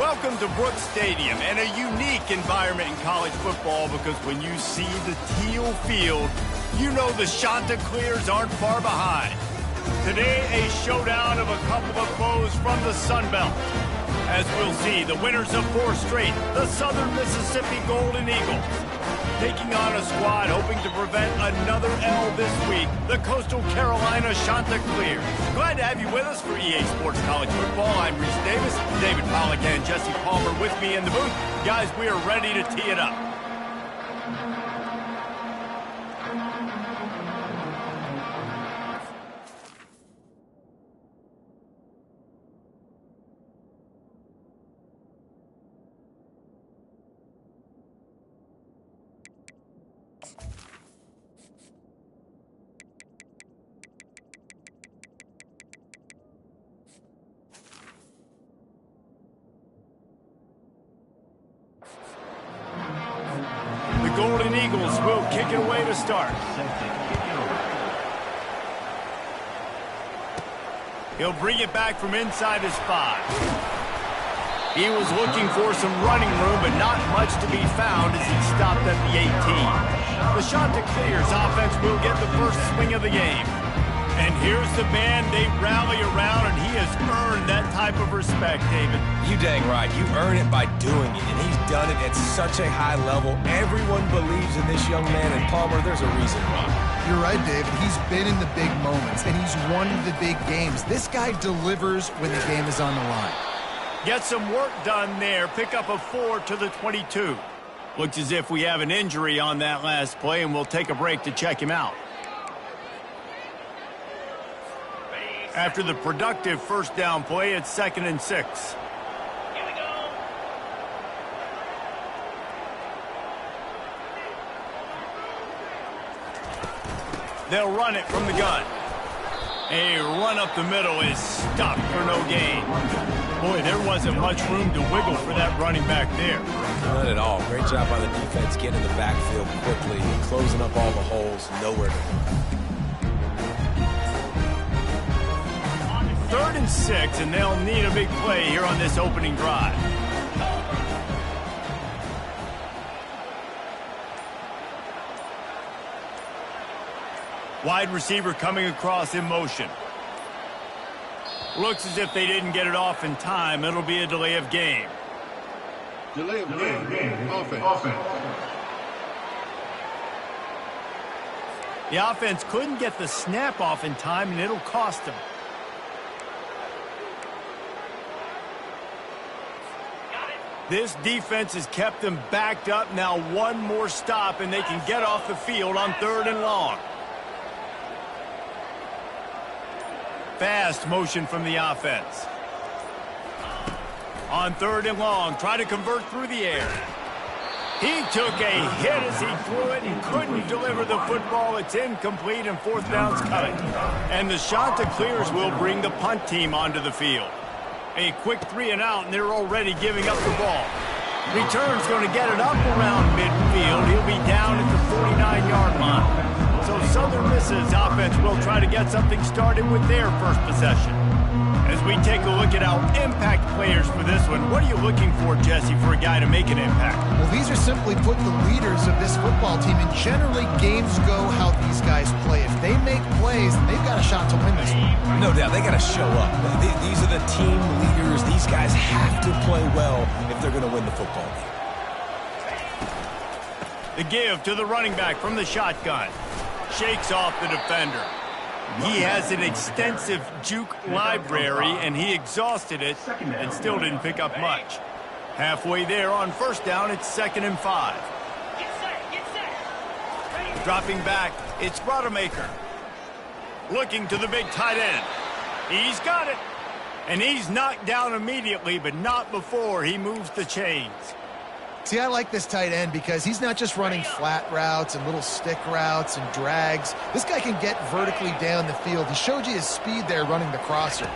Welcome to Brooks Stadium, and a unique environment in college football because when you see the teal field, you know the Chanticleers aren't far behind. Today, a showdown of a couple of foes from the Sun Belt. As we'll see, the winners of 4 straight, the Southern Mississippi Golden Eagles, taking on a squad hoping to prevent another L this week, the Coastal Carolina Chanticleers. Glad to have you with us for EA Sports College Football. I'm Reese Davis, David Pollack and Jesse Palmer with me in the booth. Guys, we are ready to tee it up. Golden Eagles will kick it away to start. He'll bring it back from inside his 5. He was looking for some running room, but not much to be found as he stopped at the 18. The Chanticleers offense will get the first swing of the game. And here's the man they rally around, and he has earned that type of respect, David. You dang right. You earn it by doing it, and he's done it at such a high level. Everyone believes in this young man, and Palmer, there's a reason why. You're right, David. He's been in the big moments, and he's won the big games. This guy delivers when the game is on the line. Get some work done there. Pick up a 4 to the 22. Looks as if we have an injury on that last play, and we'll take a break to check him out. After the productive first down play, it's 2nd and 6. Here we go. They'll run it from the gun. A run up the middle is stopped for no gain. Boy, there wasn't much room to wiggle for that running back there. None at all. Great job by the defense getting in the backfield quickly, closing up all the holes, nowhere to go. 3rd and 6, and they'll need a big play here on this opening drive. Wide receiver coming across in motion. Looks as if they didn't get it off in time. It'll be a delay of game. Delay of game. Offense. The offense couldn't get the snap off in time, and it'll cost them. This defense has kept them backed up. Now one more stop, and they can get off the field on 3rd and long. Fast motion from the offense. On 3rd and long, try to convert through the air. He took a hit as he threw it and couldn't deliver the football. It's incomplete, and 4th down's coming. And the Chanticleers will bring the punt team onto the field. A quick 3 and out, and they're already giving up the ball. Return's going to get it up around midfield. He'll be down at the 49-yard line. So Southern Miss's offense will try to get something started with their first possession. As we take a look at our impact players for this one, what are you looking for, Jesse, for a guy to make an impact? Well, these are simply put the leaders of this football team, and generally games go how these guys play. If they make plays, then they've got a shot to win this one. No doubt, they got to show up. These are the team leaders. These guys have to play well if they're going to win the football game. The give to the running back from the shotgun. Shakes off the defender. He has an extensive juke library, and he exhausted it and still didn't pick up much. Halfway there on 1st down, it's 2nd and 5. Get set. Dropping back, it's Rodemaker. Looking to the big tight end. He's got it. And he's knocked down immediately, but not before he moves the chains. See, I like this tight end because he's not just running flat routes and little stick routes and drags. This guy can get vertically down the field. He showed you his speed there running the crosser.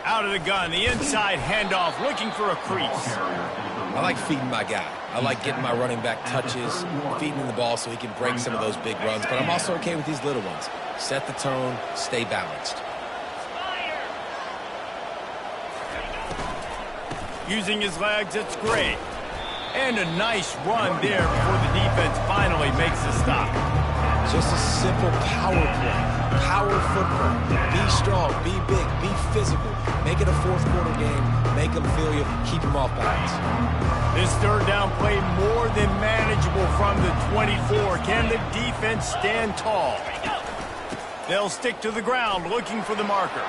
Out of the gun, the inside handoff, looking for a crease. I like feeding my guy. I like getting my running back touches, feeding him the ball so he can break some of those big runs. But I'm also okay with these little ones. Set the tone, stay balanced. Using his legs, it's great. And a nice run there before the defense finally makes the stop. Just a simple power play. Power football. Be strong, be big, be physical. Make it a fourth quarter game. Make them feel you. Keep them off balance. This third down play more than manageable from the 24. Can the defense stand tall? They'll stick to the ground looking for the marker.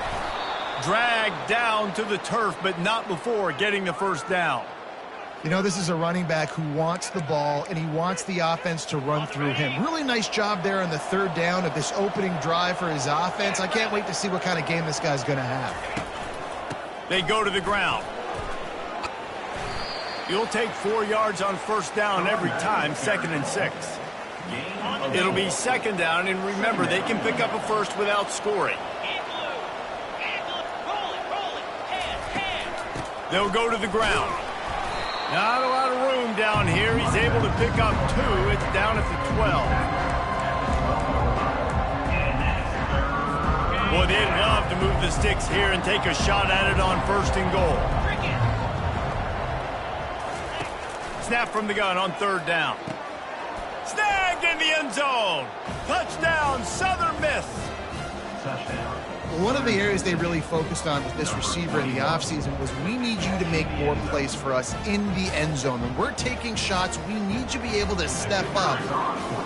Dragged down to the turf, but not before getting the first down. You know, this is a running back who wants the ball, and he wants the offense to run through him. Really nice job there on the third down of this opening drive for his offense. I can't wait to see what kind of game this guy's going to have. They go to the ground. You'll take 4 yards on first down every time, 2nd and 6. It'll be 2nd down, and remember, they can pick up a first without scoring. They'll go to the ground. Not a lot of room down here. He's able to pick up 2. It's down at the 12. Boy, they'd love to move the sticks here and take a shot at it on 1st and goal. Snap from the gun on 3rd down. Snagged in the end zone. Touchdown, Southern Miss. One of the areas they really focused on with this receiver in the offseason was we need you to make more plays for us in the end zone. When we're taking shots, we need you to be able to step up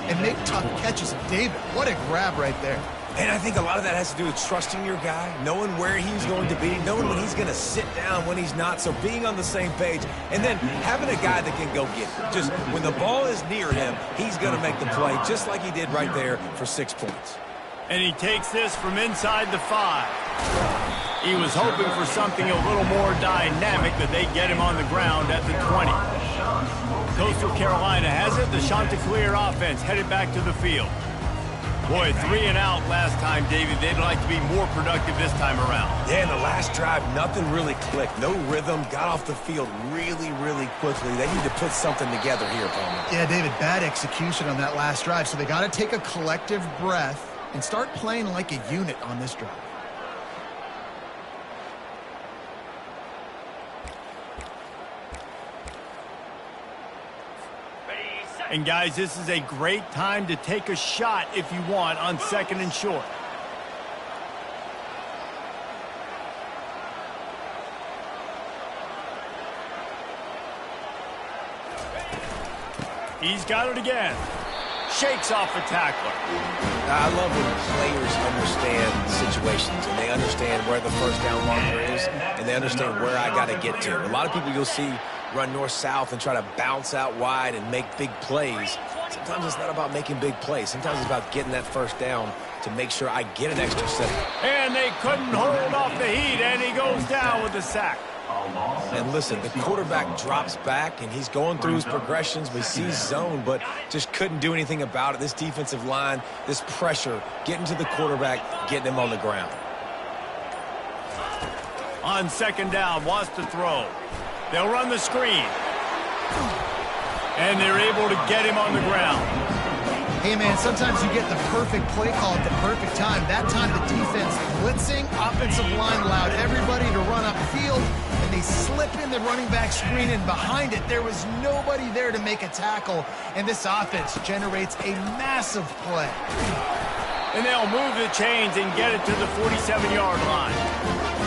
and make tough catches. And David, what a grab right there. And I think a lot of that has to do with trusting your guy, knowing where he's going to be, knowing when he's going to sit down, when he's not, so being on the same page, and then having a guy that can go get it. Just when the ball is near him, he's going to make the play, just like he did right there for 6 points. And he takes this from inside the 5. He was hoping for something a little more dynamic, but they get him on the ground at the 20. Coastal Carolina has it. The Chanticleer offense headed back to the field. Boy, 3 and out last time, David. They'd like to be more productive this time around. Yeah, in the last drive, nothing really clicked. No rhythm. Got off the field really, really quickly. They need to put something together here, Palmer. Yeah, David, bad execution on that last drive. So they got to take a collective breath and start playing like a unit on this drive. And guys, this is a great time to take a shot if you want on 2nd and short. He's got it again. Shakes off a tackler. I love when players understand situations and they understand where the first down marker is and they understand where I got to get to. A lot of people you'll see run north-south and try to bounce out wide and make big plays. Sometimes it's not about making big plays. Sometimes it's about getting that first down to make sure I get an extra set. And they couldn't hold off the heat, and he goes down with the sack. And listen, the quarterback drops back, and he's going through his progressions. We see zone, but just couldn't do anything about it. This defensive line, this pressure, getting to the quarterback, getting him on the ground. On 2nd down, wants to throw. They'll run the screen. And they're able to get him on the ground. Hey, man, sometimes you get the perfect play call at the perfect time. That time the defense blitzing, offensive line allowed everybody to run upfield, and they slip in the running back screen, and behind it there was nobody there to make a tackle, and this offense generates a massive play. And they'll move the chains and get it to the 47-yard line.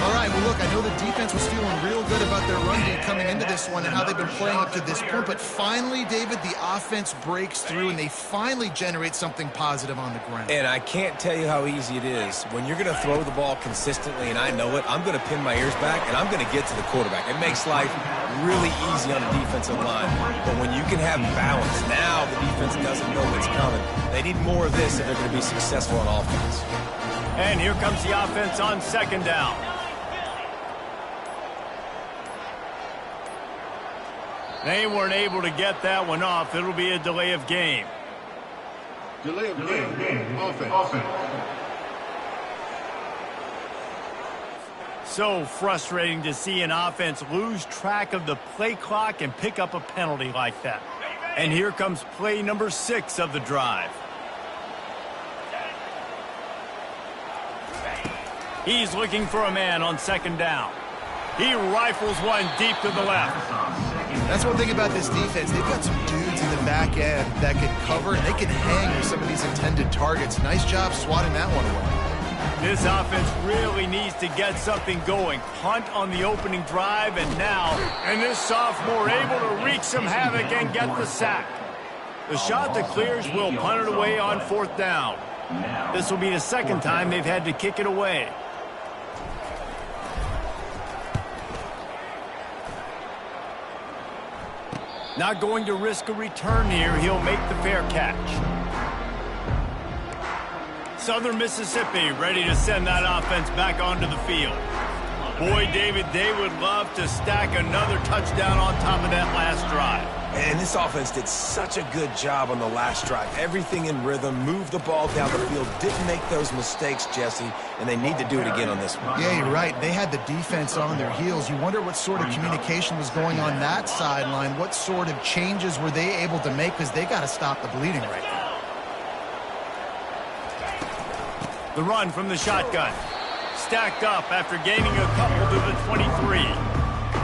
All right, well, look, I know the defense was feeling real good about their run game coming into this one and how they've been playing up to this point, but finally, David, the offense breaks through and they finally generate something positive on the ground. And I can't tell you how easy it is. When you're going to throw the ball consistently, and I know it, I'm going to pin my ears back, and I'm going to get to the quarterback. It makes life really easy on the defensive line. But when you can have balance, now the defense doesn't know what's coming. They need more of this if they're going to be successful on offense. And here comes the offense on 2nd down. They weren't able to get that one off. It'll be a delay of game. Delay of game. Offense. So frustrating to see an offense lose track of the play clock and pick up a penalty like that. And here comes play number 6 of the drive. He's looking for a man on 2nd down. He rifles one deep to the left. That's one thing about this defense. They've got some dudes in the back end that can cover, and they can hang with some of these intended targets. Nice job swatting that one away. This offense really needs to get something going. Punt on the opening drive, and this sophomore able to wreak some havoc and get the sack. The shot that clears will punt it away on 4th down. This will be the second time they've had to kick it away. Not going to risk a return here. He'll make the fair catch. Southern Mississippi ready to send that offense back onto the field. Boy, David, they would love to stack another touchdown on top of that last drive. And this offense did such a good job on the last drive. Everything in rhythm, moved the ball down the field, didn't make those mistakes, Jesse, and they need to do it again on this one. Yeah, you're right. They had the defense on their heels. You wonder what sort of communication was going on that sideline. What sort of changes were they able to make, because they got to stop the bleeding right now. The run from the shotgun. Stacked up after gaining a couple to the 23.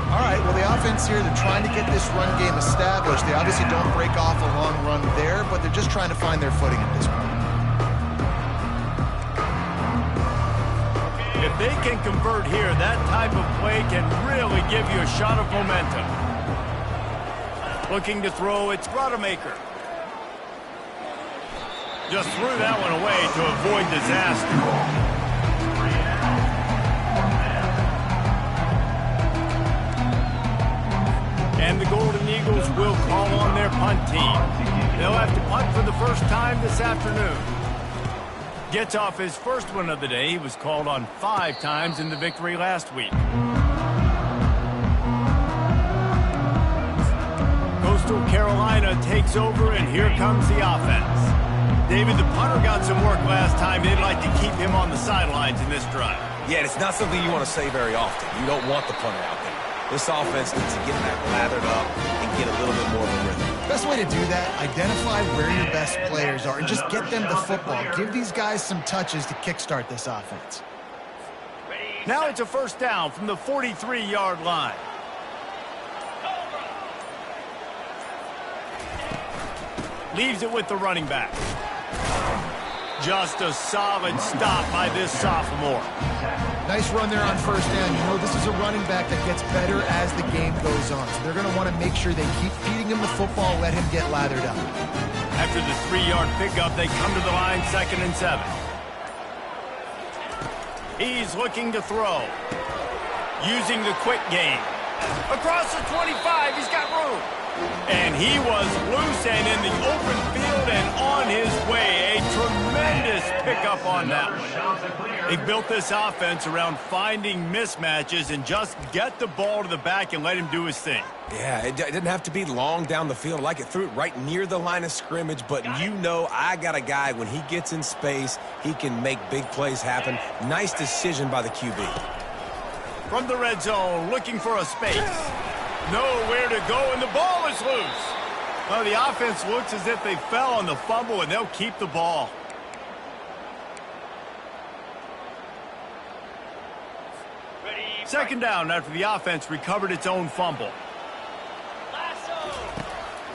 All right, well, the offense here, they're trying to get this run game established. They obviously don't break off a long run there, but they're just trying to find their footing at this point. If they can convert here, that type of play can really give you a shot of momentum. Looking to throw, it's Rodemaker. Just threw that one away to avoid disaster. And the Golden Eagles will call on their punt team. They'll have to punt for the first time this afternoon. Gets off his first one of the day. He was called on 5 times in the victory last week. Coastal Carolina takes over, and here comes the offense. David, the punter got some work last time. They'd like to keep him on the sidelines in this drive. Yeah, it's not something you want to say very often. You don't want the punter out there. This offense needs to get that lathered up and get a little bit more of a rhythm. Best way to do that, identify where your best players are and just get them the football. Give these guys some touches to kickstart this offense. Now it's a first down from the 43-yard line. Leaves it with the running back. Just a solid stop by this sophomore. Nice run there on first down. You know, this is a running back that gets better as the game goes on. So they're going to want to make sure they keep feeding him the football, let him get lathered up. After the 3-yard pickup, they come to the line 2nd and 7. He's looking to throw. Using the quick game. Across the 25, he's got room. And he was loose and in the open field and on his way. A tremendous pickup on that one. They built this offense around finding mismatches and just get the ball to the back and let him do his thing. Yeah, it didn't have to be long down the field. Like it threw it right near the line of scrimmage, but you know I got a guy, when he gets in space, he can make big plays happen. Nice decision by the QB. From the red zone, looking for a space. Nowhere to go, and the ball is loose. Well, the offense looks as if they fell on the fumble, and they'll keep the ball. Second down after the offense recovered its own fumble.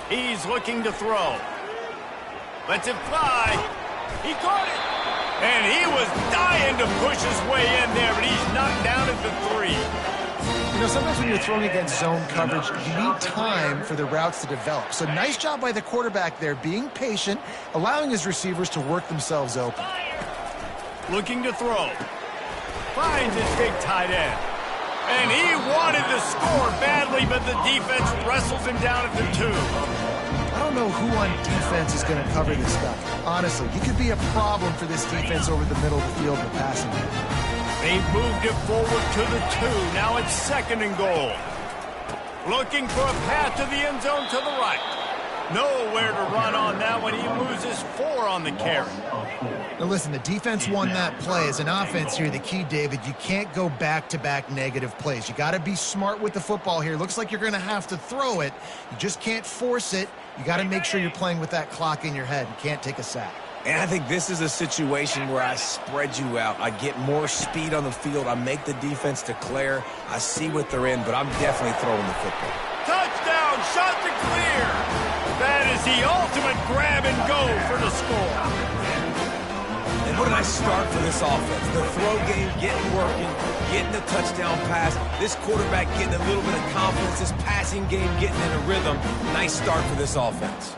He's looking to throw. Lets it fly. He caught it. And he was dying to push his way in there, but he's knocked down at the 3. You know, sometimes when you're throwing against zone coverage, you need time for the routes to develop. So nice job by the quarterback there, being patient, allowing his receivers to work themselves open. Looking to throw. Finds his big tight end. And he wanted to score badly, but the defense wrestles him down at the 2. I don't know who on defense is going to cover this guy. Honestly, he could be a problem for this defense over the middle of the field in the passing game. They've moved it forward to the 2. Now it's 2nd and goal. Looking for a path to the end zone to the right. Nowhere to run on that one. He loses 4 on the carry. Now listen, the defense won that play. As an offense here, the key, David, you can't go back-to-back negative plays. You got to be smart with the football here. Looks like you're going to have to throw it. You just can't force it. You got to make sure you're playing with that clock in your head. You can't take a sack. And I think this is a situation where I spread you out. I get more speed on the field. I make the defense declare. I see what they're in, but I'm definitely throwing the football. Touchdown, shot to clear. That is the ultimate grab and go for the score. And what did I start for this offense? The throw game getting working, getting the touchdown pass. This quarterback getting a little bit of confidence. This passing game getting in a rhythm. Nice start for this offense.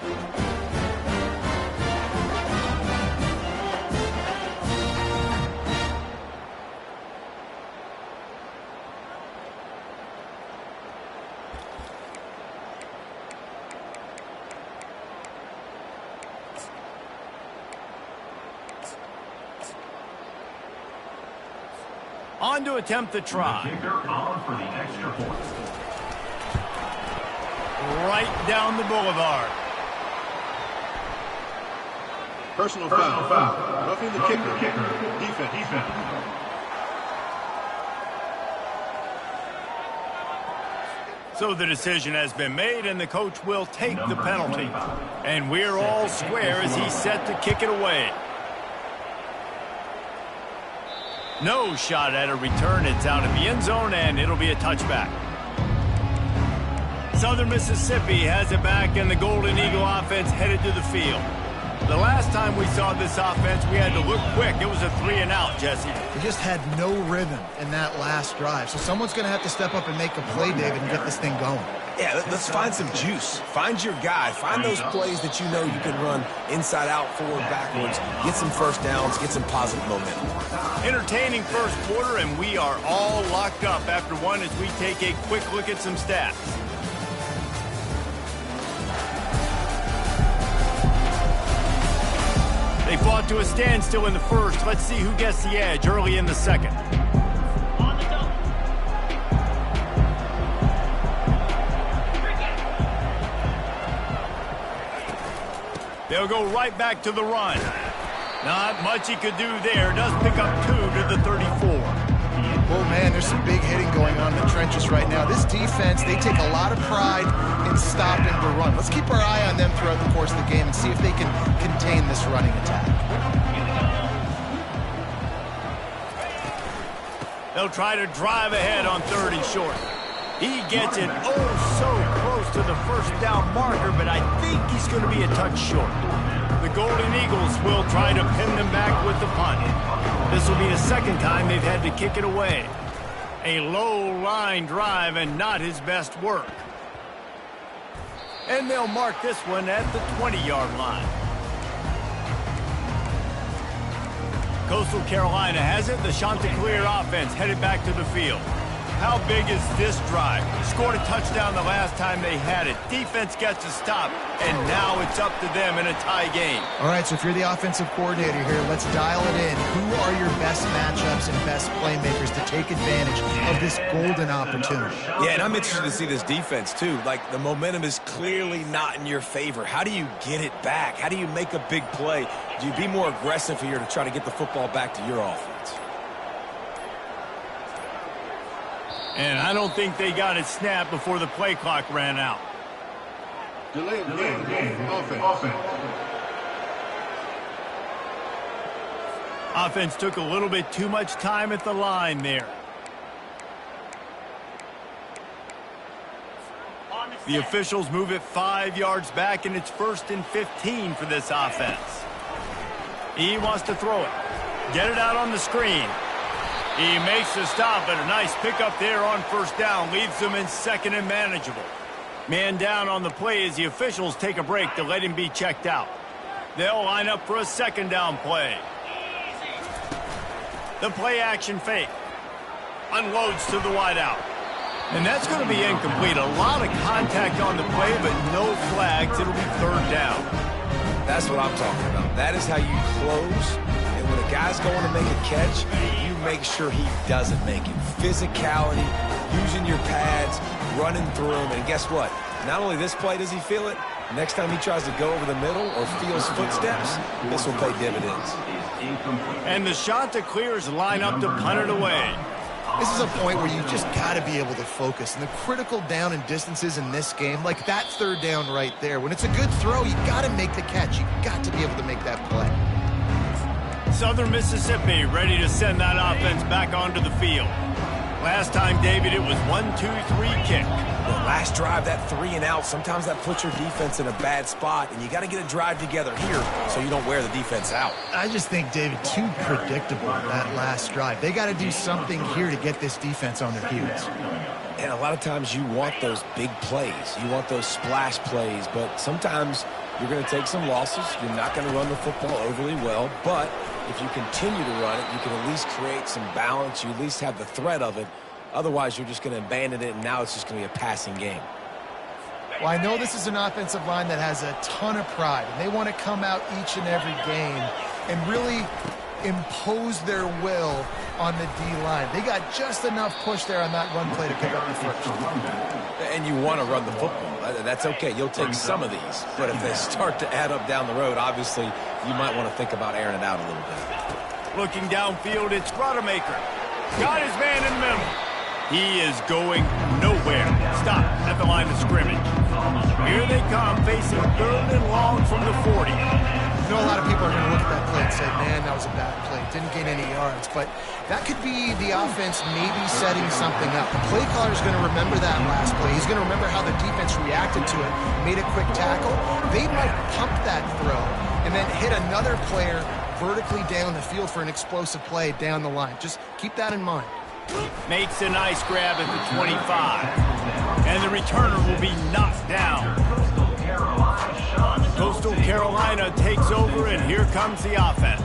On to attempt the try. For the extra point. Right down the boulevard. Personal foul. Roughing the kicker. Defense. So the decision has been made, and the coach will take the penalty. And we're all square as he's set to kick it away. No shot at a return. It's out of the end zone, and it'll be a touchback. Southern Mississippi has it back, and the Golden Eagle offense headed to the field. The last time we saw this offense, we had to look quick. It was a 3-and-out, Jesse. They just had no rhythm in that last drive. So someone's going to have to step up and make a play, David, and get this thing going. Yeah, let's find some juice. Find your guy. Find those plays that you know you can run inside out, forward, backwards. Get some first downs. Get some positive momentum. Entertaining first quarter, and we are all locked up after one as we take a quick look at some stats. They fought to a standstill in the first. Let's see who gets the edge early in the second. On the double. They'll go right back to the run. Not much he could do there. Does pick up 2 to the 34. Oh, man, there's some big hitting going on in the trenches right now. This defense, they take a lot of pride in stopping the run. Let's keep our eye on them throughout the course of the game and see if they can contain this running attack. They'll try to drive ahead on 3rd and short. He gets it so close to the first down marker, but I think he's going to be a touch short. The Golden Eagles will try to pin them back with the punt. This will be the second time they've had to kick it away. A low line drive and not his best work. And they'll mark this one at the 20-yard line. Coastal Carolina has it. The Chanticleer offense headed back to the field. How big is this drive? Scored a touchdown the last time they had it. Defense gets a stop, and now it's up to them in a tie game. All right, so if you're the offensive coordinator here, let's dial it in. Who are your best matchups and best playmakers to take advantage of this golden opportunity? Yeah, and I'm interested to see this defense, too. Like, the momentum is clearly not in your favor. How do you get it back? How do you make a big play? Do you be more aggressive here to try to get the football back to your offense? And I don't think they got it snapped before the play clock ran out. Delay of game. Offense. Offense took a little bit too much time at the line there. The officials move it 5 yards back, and it's 1st and 15 for this offense. He wants to throw it. Get it out on the screen. He makes the stop, but a nice pickup there on 1st down. Leaves them in 2nd and manageable. Man down on the play as the officials take a break to let him be checked out. They'll line up for a 2nd down play. The play action fake. Unloads to the wideout. And that's going to be incomplete. A lot of contact on the play, but no flags. It'll be 3rd down. That's what I'm talking about. That is how you close. And when a guy's going to make a catch, you make sure he doesn't make it. Physicality, using your pads, running through them. And guess what? Not only this play does he feel it, next time he tries to go over the middle or feels footsteps, this will pay dividends. And the Chanticleers line up to punt it away. This is a point where you just got to be able to focus. And the critical down and distances in this game, like that third down right there, when it's a good throw, you got to make the catch. You got to be able to make that play. Southern Mississippi ready to send that offense back onto the field. Last time, David, it was 1-2-3 kick. The last drive, that 3 and out, sometimes that puts your defense in a bad spot, and you got to get a drive together here so you don't wear the defense out. I just think, David, too predictable that last drive. They got to do something here to get this defense on their heels. And a lot of times you want those big plays. You want those splash plays, but sometimes you're going to take some losses. You're not going to run the football overly well, but if you continue to run it, you can at least create some balance. You at least have the threat of it. Otherwise, you're just going to abandon it, and now it's just going to be a passing game. Well, I know this is an offensive line that has a ton of pride, and they want to come out each and every game and really impose their will on the D-line. They got just enough push there on that run play to pick up the first. And you want to run the football. That's okay. You'll take some of these. But if they start to add up down the road, obviously, you might want to think about airing it out a little bit. Looking downfield, it's Rodemaker. Got his man in the middle. He is going nowhere. Stop at the line of scrimmage. Here they come, facing 3rd and long from the 40. I know a lot of people are going to look at that play and say, man, that was a bad play. Didn't gain any yards. But that could be the offense maybe setting something up. The play caller is going to remember that last play. He's going to remember how the defense reacted to it, made a quick tackle. They might pump that throw and then hit another player vertically down the field for an explosive play down the line. Just keep that in mind. Makes a nice grab at the 25. And the returner will be knocked down. Coastal Carolina takes over, and here comes the offense.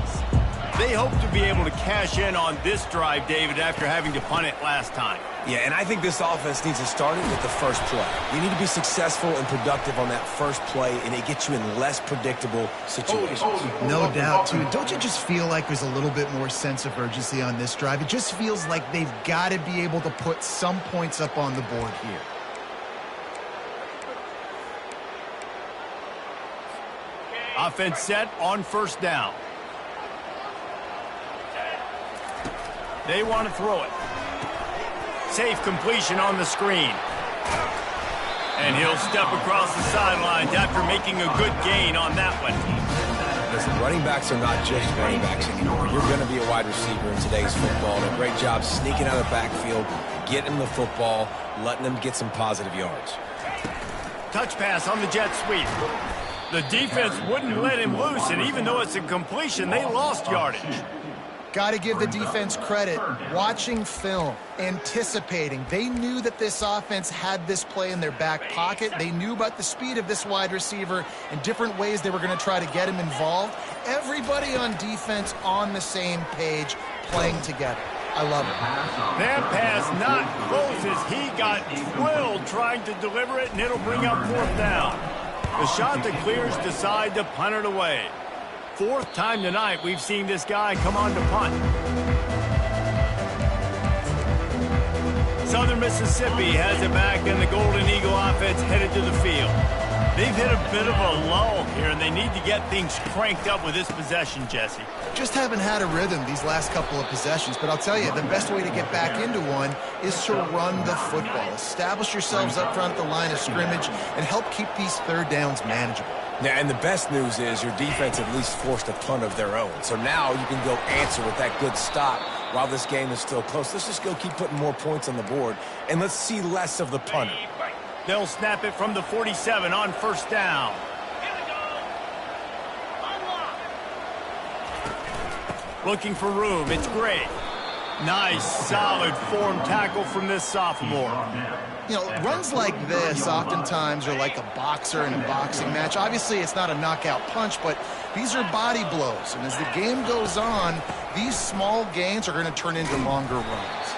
They hope to be able to cash in on this drive, David, after having to punt it last time. Yeah, and I think this offense needs to start it with the first play. You need to be successful and productive on that first play, and it gets you in less predictable situations. No doubt, too. Don't you just feel like there's a little bit more sense of urgency on this drive? It just feels like they've got to be able to put some points up on the board here. Offense set on 1st down. They want to throw it. Safe completion on the screen. And he'll step across the sidelines after making a good gain on that one. Listen, running backs are not just running backs anymore. You're going to be a wide receiver in today's football. And a great job sneaking out of the backfield, getting the football, letting them get some positive yards. Touch pass on the jet sweep. The defense wouldn't let him loose, and even though it's a completion, they lost yardage. Got to give the defense credit. Watching film, anticipating. They knew that this offense had this play in their back pocket. They knew about the speed of this wide receiver and different ways they were going to try to get him involved. Everybody on defense on the same page, playing together. I love it. That pass not close as he got drilled trying to deliver it, and it'll bring up 4th down. The shot that clears decide to punt it away. 4th time tonight we've seen this guy come on to punt. Southern Mississippi has it back, and the Golden Eagle offense headed to the field. They've hit a bit of a lull here, and they need to get things cranked up with this possession, Jesse. Just haven't had a rhythm these last couple of possessions, but I'll tell you, the best way to get back into one is to run the football. Establish yourselves up front at the line of scrimmage and help keep these 3rd downs manageable. Yeah, and the best news is your defense at least forced a punt of their own. So now you can go answer with that good stop while this game is still close. Let's just go keep putting more points on the board, and let's see less of the punter. They'll snap it from the 47 on 1st down. Looking for room, it's Gray. Nice, solid form tackle from this sophomore. You know, runs like this oftentimes are like a boxer in a boxing match. Obviously, it's not a knockout punch, but these are body blows. And as the game goes on, these small gains are going to turn into longer runs.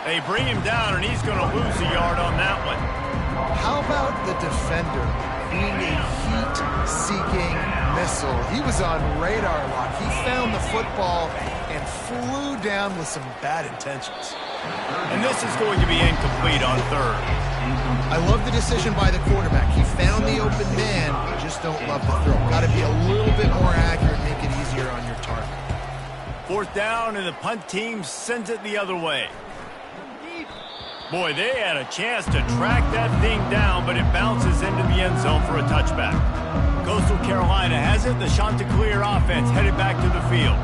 They bring him down, and he's going to lose a yard on that one. How about the defender being a heat-seeking missile? He was on radar lock. He found the football and flew down with some bad intentions. And this is going to be incomplete on 3rd. I love the decision by the quarterback. He found the open man. I just don't love the throw. Got to be a little bit more accurate, make it easier on your target. 4th down, and the punt team sends it the other way. Boy, they had a chance to track that thing down, but it bounces into the end zone for a touchback. Coastal Carolina has it. The Chanticleer offense headed back to the field.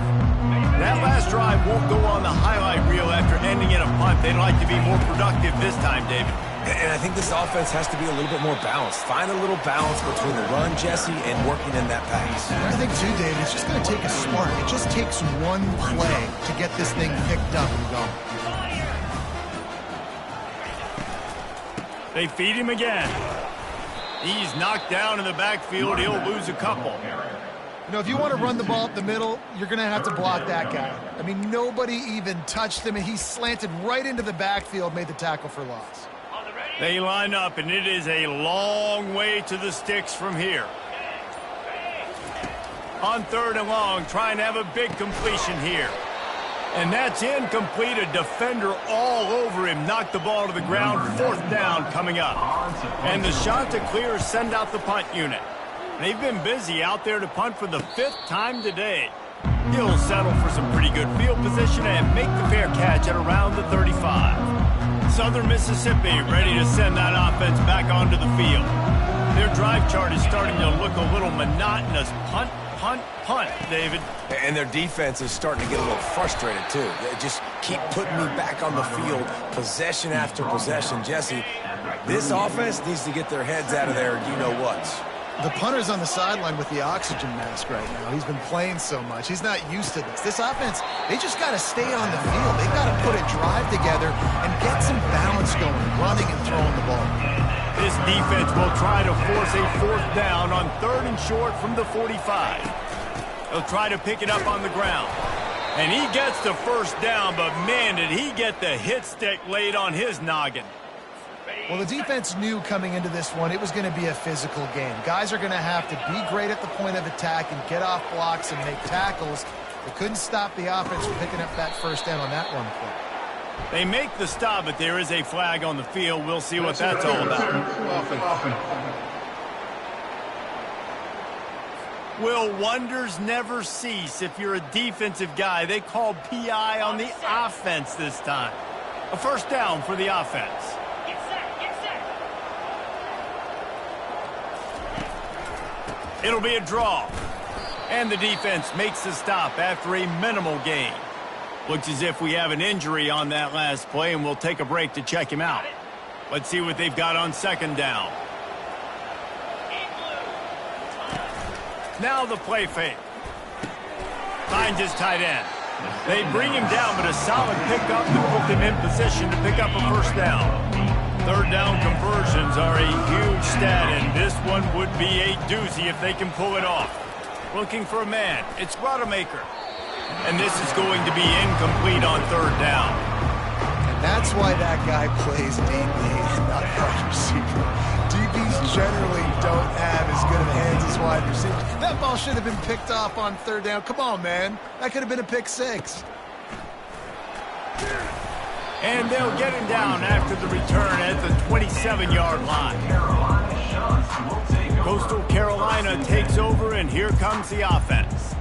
That last drive won't go on the highlight reel after ending in a punt. They'd like to be more productive this time, David. And I think this offense has to be a little bit more balanced. Find a little balance between the run, Jesse, and working in that pass. I think, too, Dave, it's just going to take a spark. It just takes one play to get this thing picked up and going. They feed him again. He's knocked down in the backfield. He'll lose a couple. You know, if you want to run the ball up the middle, you're going to have to block that guy. I mean, nobody even touched him, and he slanted right into the backfield, made the tackle for loss. They line up, and it is a long way to the sticks from here. On 3rd and long, trying to have a big completion here. And that's incomplete. A defender all over him. Knocked the ball to the ground. 4th down coming up. And the Chanticleers send out the punt unit. They've been busy out there to punt for the 5th time today. He'll settle for some pretty good field position and make the fair catch at around the 35. Southern Mississippi ready to send that offense back onto the field. Their drive chart is starting to look a little monotonous. Punt, punt, punt, David. And their defense is starting to get a little frustrated, too. They just keep putting me back on the field, possession after possession. Jesse, this offense needs to get their heads out of there, you-know-whats. The punter's on the sideline with the oxygen mask right now. He's been playing so much. He's not used to this. This offense, they just got to stay on the field. They've got to put a drive together and get some balance going, running and throwing the ball. This defense will try to force a 4th down on 3rd and short from the 45. He'll try to pick it up on the ground. And he gets the 1st down, but man, did he get the hit stick laid on his noggin. Well, the defense knew coming into this one it was going to be a physical game. Guys are going to have to be great at the point of attack and get off blocks and make tackles. They couldn't stop the offense from picking up that 1st down on that one play. They make the stop, but there is a flag on the field. We'll see what that's all about. Will wonders never cease if you're a defensive guy? They called PI on the offense this time. A 1st down for the offense. It'll be a draw. And the defense makes the stop after a minimal gain. Looks as if we have an injury on that last play, and we'll take a break to check him out. Let's see what they've got on 2nd down. Now the play fake. Finds his tight end. They bring him down, but a solid pickup to put them in position to pick up a 1st down. 3rd down conversions are a huge stat, and this one would be a doozy if they can pull it off. Looking for a man. It's Rodemaker. And this is going to be incomplete on 3rd down. And that's why that guy plays DB and not wide receiver. DBs generally don't have as good of hands as wide receivers. That ball should have been picked off on 3rd down. Come on, man. That could have been a pick 6. And they'll get him down after the return at the 27-yard line. Coastal Carolina takes over, and here comes the offense.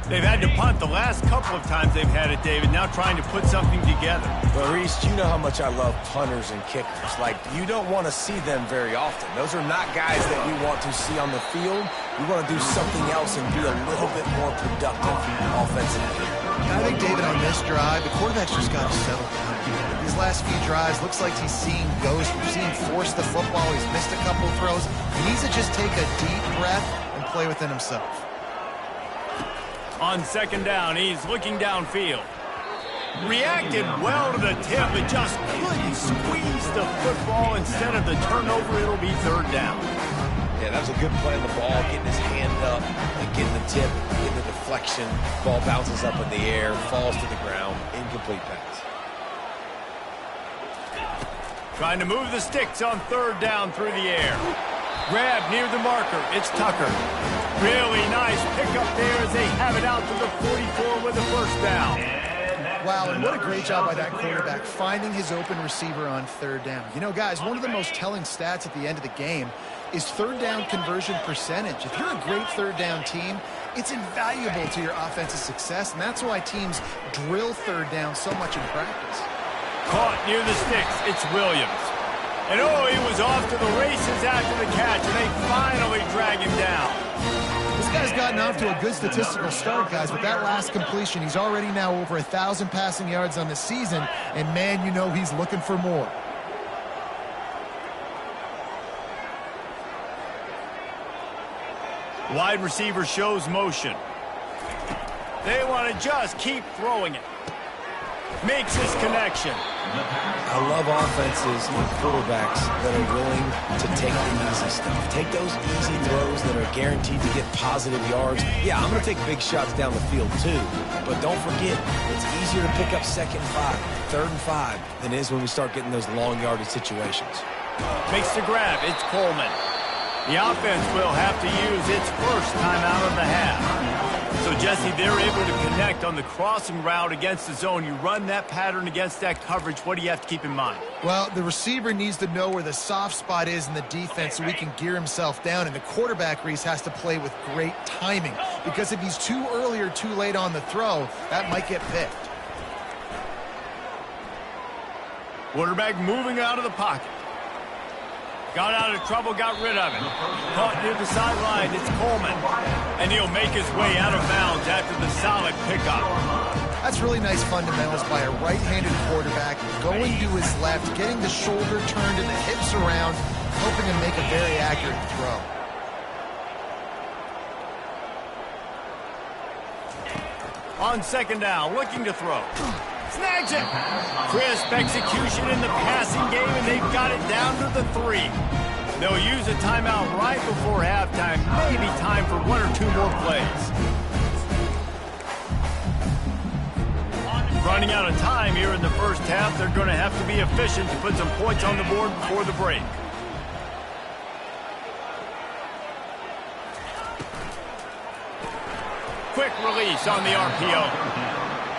They've had to punt the last couple of times they've had it, David, now trying to put something together. Well, Reese, you know how much I love punters and kickers. Like, you don't want to see them very often. Those are not guys that we want to see on the field. We want to do something else and be a little bit more productive offensively. I think, David, on this drive, the quarterback's just got to settle down. These last few drives, looks like he's seeing ghosts. We've seen him force the football. He's missed a couple throws. He needs to just take a deep breath and play within himself. On 2nd down, he's looking downfield. Reacted well to the tip, but just couldn't squeeze the football. Instead of the turnover, it'll be 3rd down. Yeah, that was a good play on the ball, getting his hand up and getting the tip, getting the deflection. Ball bounces up in the air, falls to the ground, incomplete pass. Trying to move the sticks on 3rd down through the air. Grab near the marker. It's Tucker. Really nice pickup there as they have it out to the 44 with the 1st down. Wow, and what a great job by that quarterback, finding his open receiver on 3rd down. You know, guys, one of the most telling stats at the end of the game is 3rd down conversion percentage. If you're a great 3rd down team, it's invaluable to your offensive success, and that's why teams drill 3rd down so much in practice. Caught near the sticks. It's Williams. And oh, he was off to the races after the catch, and they finally drag him down. This guy's gotten off to a good statistical start, guys. With that last completion, he's already now over 1,000 passing yards on the season, and man, you know he's looking for more. Wide receiver shows motion. They want to just keep throwing it. Makes his connection. I love offenses and quarterbacks that are willing to take the easy stuff. Take those easy throws that are guaranteed to get positive yards. Yeah, I'm going to take big shots down the field too. But don't forget, it's easier to pick up 2nd and 5, 3rd and 5 than it is when we start getting those long yardage situations. Makes the grab. It's Coleman. The offense will have to use its first timeout of the half. So, Jesse, they're able to connect on the crossing route against the zone. You run that pattern against that coverage. What do you have to keep in mind? Well, the receiver needs to know where the soft spot is in the defense so he can gear himself down. And the quarterback, Reese, has to play with great timing. Because if he's too early or too late on the throw, that might get picked. Quarterback moving out of the pocket. Got out of trouble, got rid of it. Caught near the sideline, it's Coleman. And he'll make his way out of bounds after the solid pickup. That's really nice fundamentals by a right-handed quarterback, going to his left, getting the shoulder turned and the hips around, helping him make a very accurate throw. On 2nd down, looking to throw. Snags it. Crisp execution in the passing game, and they've got it down to the 3. They'll use a timeout right before halftime. Maybe time for 1 or 2 more plays. Running out of time here in the first half. They're going to have to be efficient to put some points on the board before the break. Quick release on the RPO.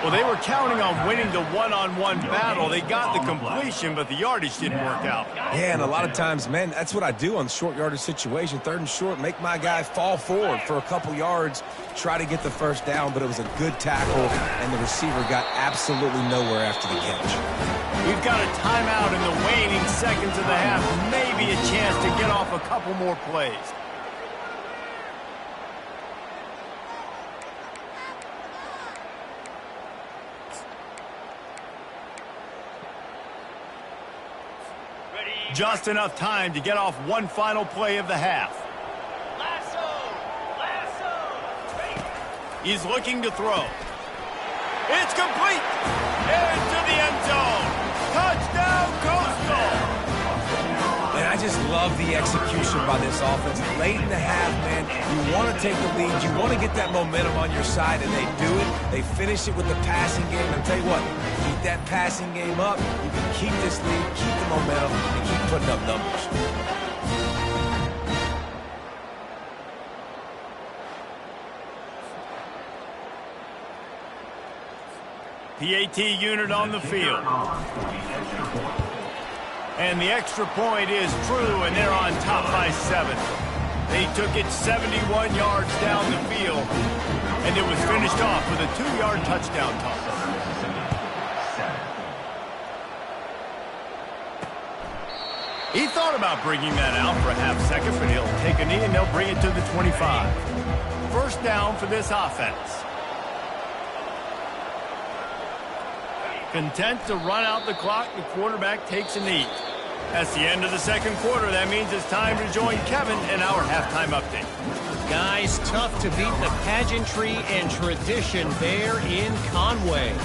Well, they were counting on winning the one-on-one battle. They got the completion, but the yardage didn't work out. Yeah, and a lot of times, man, that's what I do on short yardage situation. 3rd and short, make my guy fall forward for a couple yards, try to get the first down, but it was a good tackle, and the receiver got absolutely nowhere after the catch. We've got a timeout in the waning seconds of the half. Maybe a chance to get off a couple more plays. Just enough time to get off one final play of the half. He's looking to throw. It's complete. Into the end zone. Touchdown, Coastal. And I just love the execution by this offense. Late in the half, man, you want to take the lead. You want to get that momentum on your side, and they do it. They finish it with the passing game. And I'll tell you what, keep that passing game up. You can keep this lead, keep the momentum, and keep putting up numbers. PAT unit on the field. And the extra point is true, and they're on top by 7. They took it 71 yards down the field, and it was finished off with a 2-yard touchdown toss. He thought about bringing that out for a half second, but he'll take a knee and they'll bring it to the 25. First down for this offense. Content to run out the clock, the quarterback takes a knee. That's the end of the second quarter. That means it's time to join Kevin in our halftime update. Guys, tough to beat the pageantry and tradition there in Conway.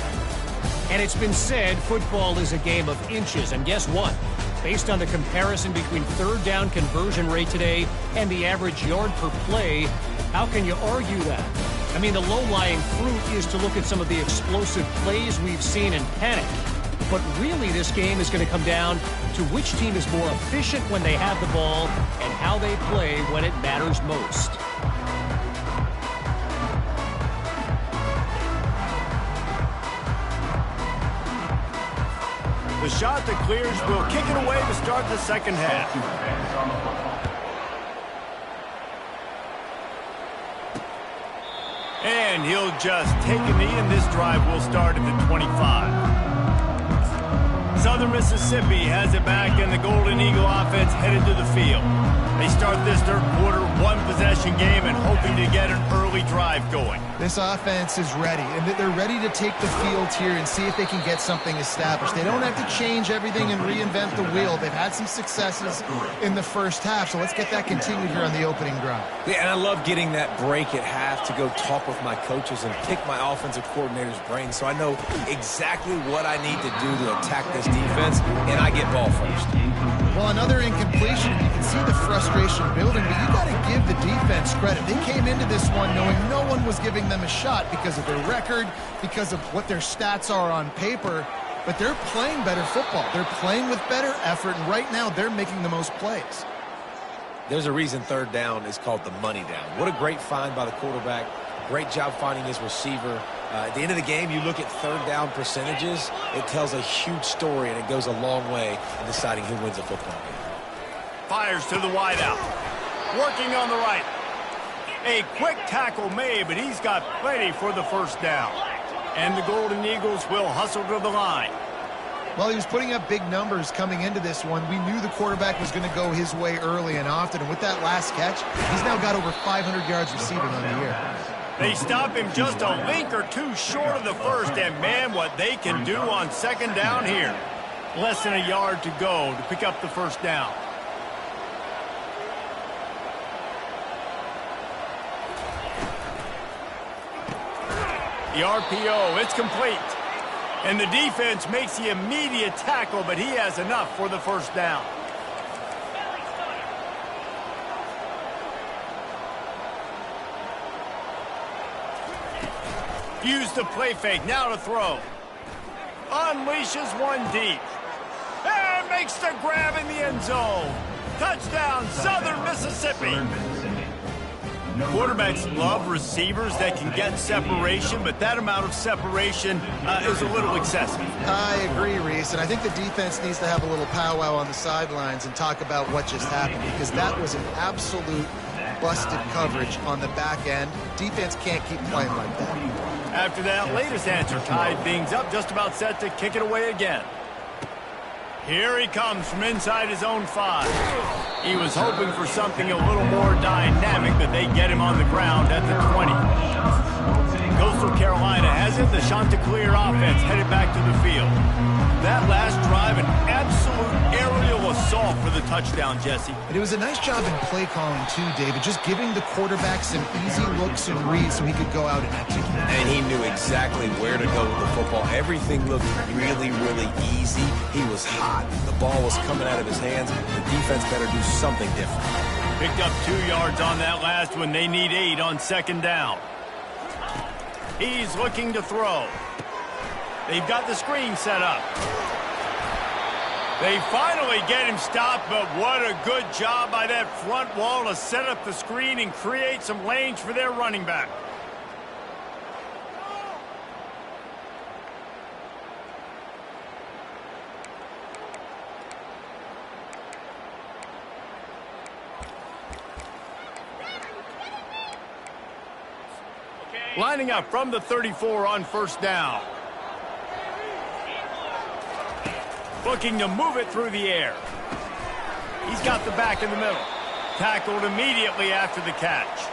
And it's been said football is a game of inches. And guess what? Based on the comparison between 3rd down conversion rate today and the average yard per play, how can you argue that? I mean, the low-lying fruit is to look at some of the explosive plays we've seen in panic. But really, this game is going to come down to which team is more efficient when they have the ball and how they play when it matters most. The shot that clears will kick it away to start the second half. And he'll just take a knee, and this drive will start at the 25. Southern Mississippi has it back, and the Golden Eagle offense headed to the field. They start this third quarter, one-possession game, and hoping to get an early drive going. This offense is ready, and they're ready to take the field here and see if they can get something established. They don't have to change everything and reinvent the wheel. They've had some successes in the first half, so let's get that continued here on the opening drive. Yeah, and I love getting that break at half to go talk with my coaches and pick my offensive coordinator's brain so I know exactly what I need to do to attack this defense, and I get ball first. Well, another incompletion, you can see the frustration building, but you got to give the defense credit. They came into this one knowing no one was giving them a shot because of their record, because of what their stats are on paper, but they're playing better football. They're playing with better effort, and right now they're making the most plays. There's a reason third down is called the money down. What a great find by the quarterback. Great job finding his receiver. At the end of the game, you look at third down percentages, it tells a huge story, and it goes a long way in deciding who wins a football game. Fires to the wideout. Working on the right. A quick tackle made, but he's got plenty for the first down. And the Golden Eagles will hustle to the line. Well, he was putting up big numbers coming into this one. We knew the quarterback was going to go his way early and often, and with that last catch, he's now got over 500 yards receiving on the year. They stop him just a link or two short of the first, and man, what they can do on second down here. Less than a yard to go to pick up the first down. The RPO, it's complete. And the defense makes the immediate tackle, but he has enough for the first down. Use the play fake, now to throw. Unleashes one deep. And makes the grab in the end zone. Touchdown, Southern Mississippi. Quarterbacks love receivers that can get separation, but that amount of separation is a little excessive. I agree, Reese, and I think the defense needs to have a little powwow on the sidelines and talk about what just happened, because that was an absolute busted coverage on the back end. Defense can't keep playing like that. After that latest answer tied things up, just about set to kick it away again. Here he comes from inside his own 5. He was hoping for something a little more dynamic, but they get him on the ground at the 20. Coastal Carolina has it. The Chanticleer offense headed back to the field. That last drive, an absolute aerial assault for the touchdown, Jesse. And it was a nice job in play calling, too, David, just giving the quarterback some easy looks and reads so he could go out and execute. And he knew exactly where to go with the football. Everything looked really, really easy. He was hot. The ball was coming out of his hands. The defense better do something different. Picked up 2 yards on that last one. They need 8 on second down. He's looking to throw. They've got the screen set up. They finally get him stopped, but what a good job by that front wall to set up the screen and create some lanes for their running back. Lining up from the 34 on first down. Looking to move it through the air. He's got the back in the middle. Tackled immediately after the catch.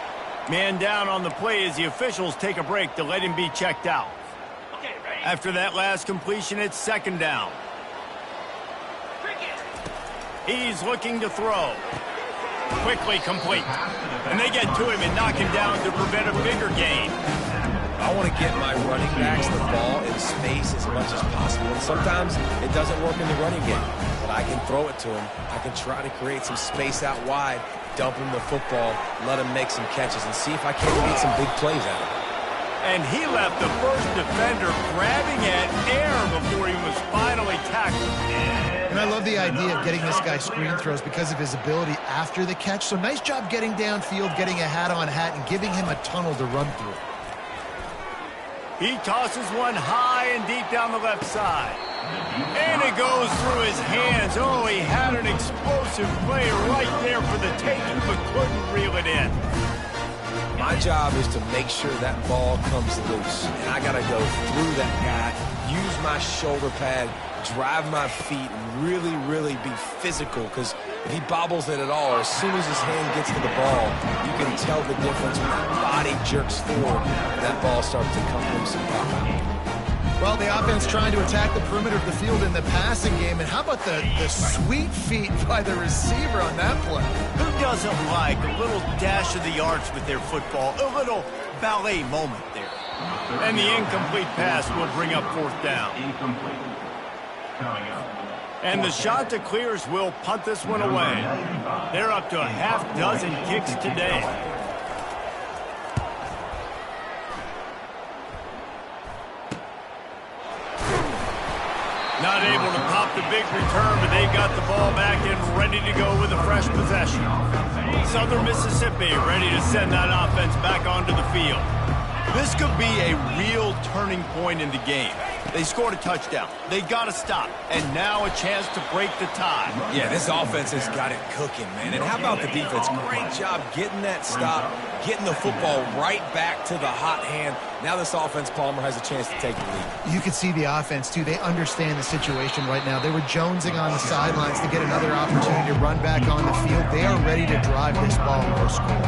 Man down on the play as the officials take a break to let him be checked out. After that last completion, it's second down. He's looking to throw. Quickly complete. And they get to him and knock him down to prevent a bigger gain. I want to get my running backs the ball in space as much as possible. And sometimes it doesn't work in the running game. But I can throw it to him. I can try to create some space out wide, dump him the football, let him make some catches, and see if I can't get some big plays out of it. And he left the first defender grabbing at air before he was finally tackled. And I love the idea of getting this guy screen throws because of his ability after the catch. So nice job getting downfield, getting a hat-on-hat, and giving him a tunnel to run through. He tosses one high and deep down the left side. And it goes through his hands. Oh, he had an explosive play right there for the taking, but couldn't reel it in. My job is to make sure that ball comes loose. And I got to go through that guy, use my shoulder pad, drive my feet, and really, really be physical. Because if he bobbles it at all, as soon as his hand gets to the ball, you can tell the difference when that body jerks forward and that ball starts to come loose and pop out. Well, the offense trying to attack the perimeter of the field in the passing game. And how about the sweet feet by the receiver on that play? Who doesn't like a little dash of the arts with their football? A little ballet moment there. And the incomplete pass will bring up fourth down. Incomplete. Coming up. And the Chanticleers will punt this one away. They're up to a half dozen kicks today. Not able to pop the big return, but they got the ball back and ready to go with a fresh possession. Southern Mississippi ready to send that offense back onto the field. This could be a real turning point in the game. They scored a touchdown. They got to stop. And now a chance to break the tie. Yeah, this offense has got it cooking, man. And how about the defense? Great job getting that stop, getting the football right back to the hot hand. Now this offense, Palmer, has a chance to take the lead. You can see the offense, too. They understand the situation right now. They were jonesing on the sidelines to get another opportunity to run back on the field. They are ready to drive this ball low score.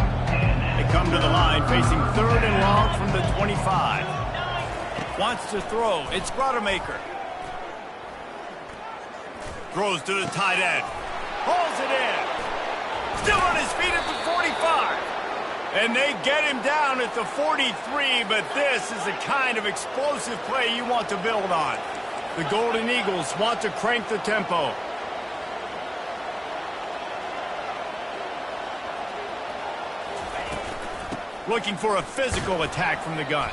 They come to the line facing third and long from the 25. Wants to throw. It's Rodemaker. Throws to the tight end. Pulls it in. Still on his feet at the 45. And they get him down at the 43, but this is the kind of explosive play you want to build on. The Golden Eagles want to crank the tempo. Looking for a physical attack from the gun.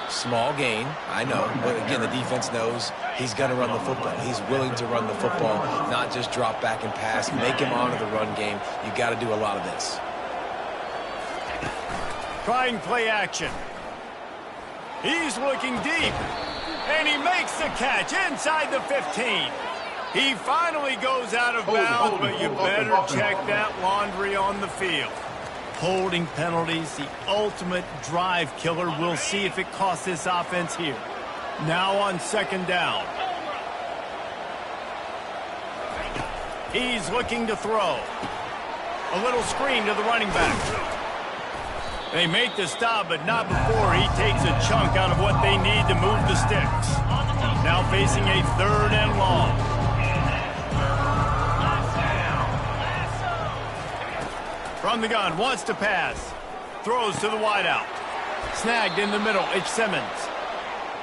Small gain, I know. But again, the defense knows he's going to run the football. He's willing to run the football, not just drop back and pass. Make him honor the run game. You got to do a lot of this. Trying play action. He's looking deep. And he makes the catch inside the 15. He finally goes out of bounds, but you better check that laundry on the field. Holding penalties, the ultimate drive killer. We'll see if it costs this offense here. Now on second down. He's looking to throw. A little screen to the running back. They make the stop, but not before he takes a chunk out of what they need to move the sticks. Now facing a third and long. From the gun, wants to pass. Throws to the wideout. Snagged in the middle, it's Simmons.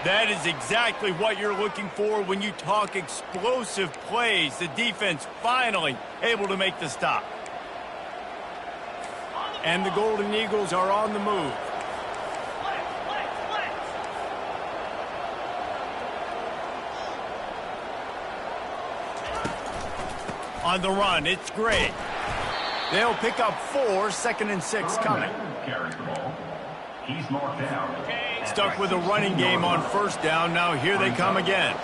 That is exactly what you're looking for when you talk explosive plays. The defense finally able to make the stop. And the Golden Eagles are on the move. On the run, it's great. They'll pick up 4, second and 6 coming. Carries the ball. He's marked down. Stuck with a running game on first down. Now here they come again.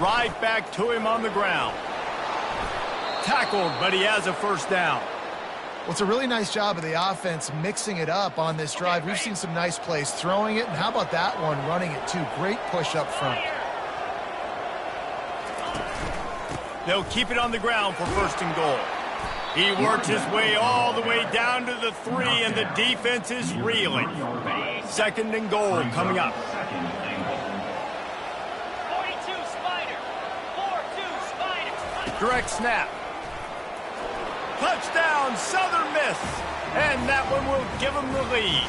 Right back to him on the ground. Tackled, but he has a first down. Well, it's a really nice job of the offense mixing it up on this drive. We've seen some nice plays throwing it, and how about that one running it too? Great push up front. They'll keep it on the ground for first and goal. He works his way all the way down to the 3, and the defense is reeling. Second and goal coming up. 42 Spider. 4-2 Spider. Direct snap. Touchdown, Southern Miss. And that one will give them the lead.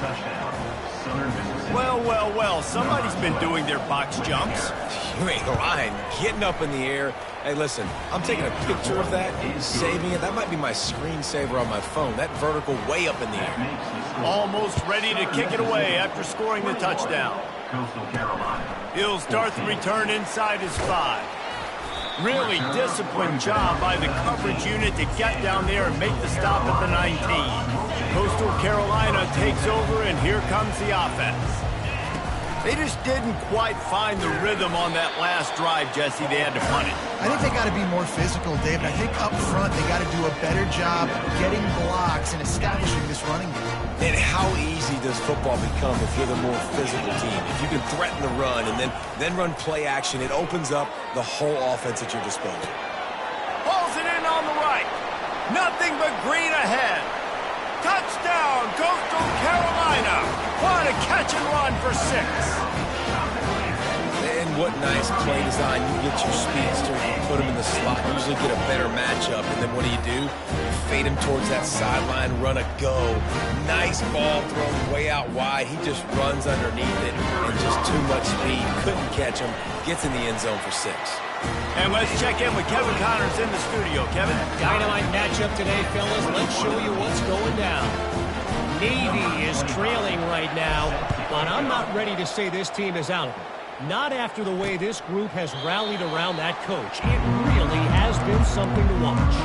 Well, well, well, somebody's been doing their box jumps. You ain't lying. Getting up in the air. Hey, listen, I'm taking a picture of that, saving it. That might be my screensaver on my phone. That vertical way up in the air. Almost ready to kick it away after scoring the touchdown. Coastal Carolina. He'll start the return inside his 5. Really disciplined job by the coverage unit to get down there and make the stop at the 19. Coastal Carolina takes over, and here comes the offense. They just didn't quite find the rhythm on that last drive, Jesse. They had to punt it. I think they got to be more physical, David. I think up front they got to do a better job getting blocks and establishing this running game. And how easy does football become if you're the more physical team? If you can threaten the run and then run play action, it opens up the whole offense at your disposal. Pulls it in on the right. Nothing but green ahead. Touchdown, Coastal Carolina. What a catch and run for 6. And what nice play design. You get your speedster, you put him in the slot, usually get a better matchup. And then what do? You fade him towards that sideline, run a go. Nice ball thrown way out wide. He just runs underneath it and just too much speed. Couldn't catch him. Gets in the end zone for 6. And let's check in with Kevin Connors in the studio. Kevin? Dynamite matchup today, fellas. Let's show you what's going down. Navy is trailing right now, but I'm not ready to say this team is out of it. Not after the way this group has rallied around that coach. It really has been something to watch.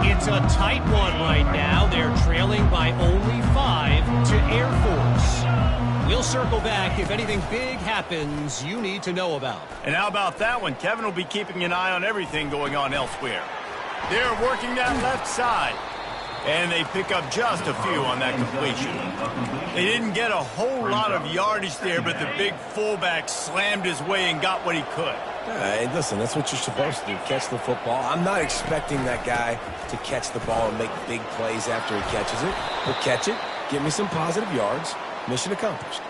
It's a tight one right now. They're trailing by only 5 to Air Force. We'll circle back if anything big happens you need to know about. And how about that one? Kevin will be keeping an eye on everything going on elsewhere. They're working that left side. And they pick up just a few on that completion. They didn't get a whole lot of yardage there, but the big fullback slammed his way and got what he could. Hey, listen, that's what you're supposed to do, catch the football. I'm not expecting that guy to catch the ball and make big plays after he catches it. He'll catch it, give me some positive yards, mission accomplished.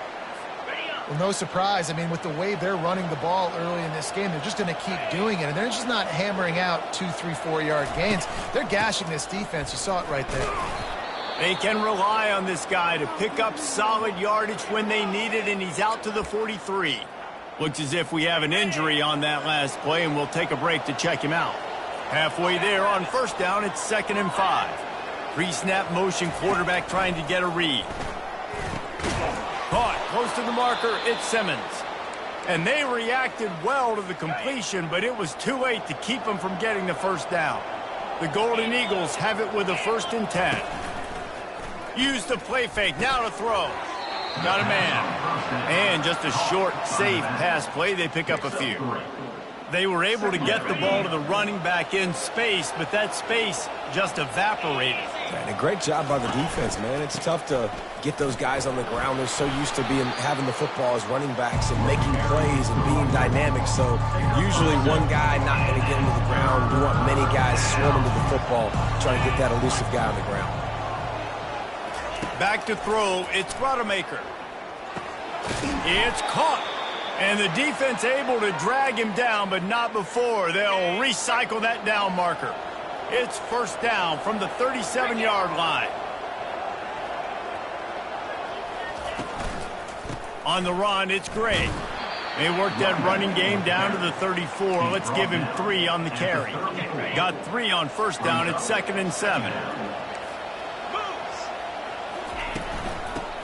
Well, no surprise. I mean, with the way they're running the ball early in this game, they're just going to keep doing it. And they're just not hammering out 2, 3, 4-yard gains. They're gashing this defense. You saw it right there. They can rely on this guy to pick up solid yardage when they need it, and he's out to the 43. Looks as if we have an injury on that last play, and we'll take a break to check him out. Halfway there on first down, it's 2nd and 5. Pre-snap motion, quarterback trying to get a read. Caught close to the marker, it's Simmons. And they reacted well to the completion, but it was too late to keep them from getting the first down. The Golden Eagles have it with a 1st and 10. Use the play fake, now to throw. Got a man. And just a short, safe pass play, they pick up a few. They were able to get the ball to the running back in space, but that space just evaporated. And a great job by the defense, man. It's tough to get those guys on the ground. They're so used to having the football as running backs and making plays and being dynamic. So usually one guy not going to get into the ground. You want many guys swarming to the football, trying to get that elusive guy on the ground. Back to throw, it's Rodemaker. It's caught. And the defense able to drag him down, but not before. They'll recycle that down marker. It's 1st down from the 37-yard line. On the run, it's Gray. They worked that running game down to the 34. Let's give him 3 on the carry. Got 3 on first down. It's 2nd and 7.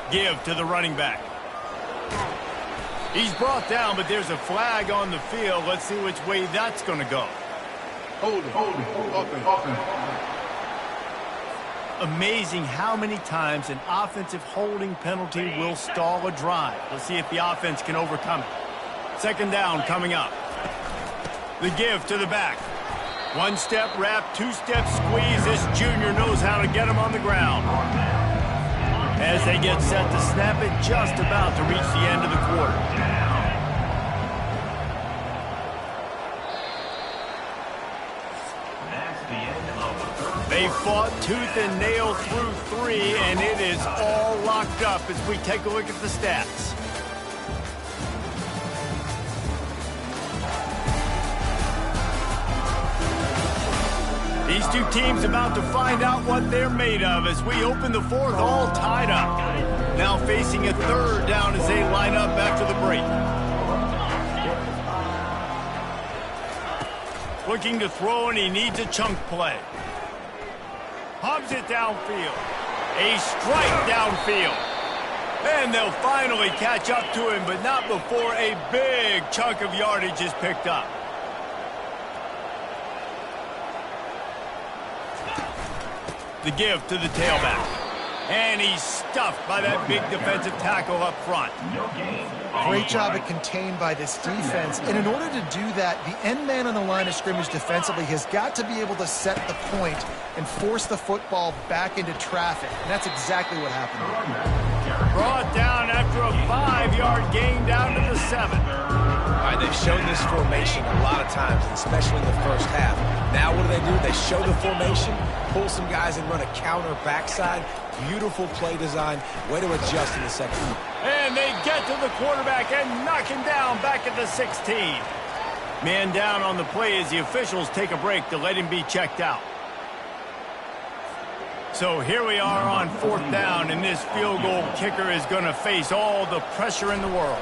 Give to the running back. He's brought down, but there's a flag on the field. Let's see which way that's going to go. Holding. Offense. Amazing how many times an offensive holding penalty will stall a drive. Let's see if the offense can overcome it. 2nd down coming up. The give to the back. 1-step wrap, 2-step squeeze. This junior knows how to get him on the ground. As they get set to snap it, just about to reach the end of the quarter. They fought tooth and nail through 3, and it is all locked up as we take a look at the stats. These two teams about to find out what they're made of as we open the 4th all tied up. Now facing a 3rd down as they line up after the break. Looking to throw, and he needs a chunk play. Hubs it downfield. A strike downfield. And they'll finally catch up to him, but not before a big chunk of yardage is picked up. The give to the tailback. And he's stuffed by that big defensive tackle up front. Great job at contained by this defense. And in order to do that, the end man on the line of scrimmage defensively has got to be able to set the point and force the football back into traffic. And that's exactly what happened. Brought down after a 5-yard gain down to the 7. All right, they've shown this formation a lot of times, especially in the first half. Now what do? They show the formation, pull some guys and run a counter backside. Beautiful play design. Way to adjust in the second half. And they get to the quarterback and knock him down back at the 16. Man down on the play as the officials take a break to let him be checked out. So here we are on 4th down, and this field goal kicker is going to face all the pressure in the world.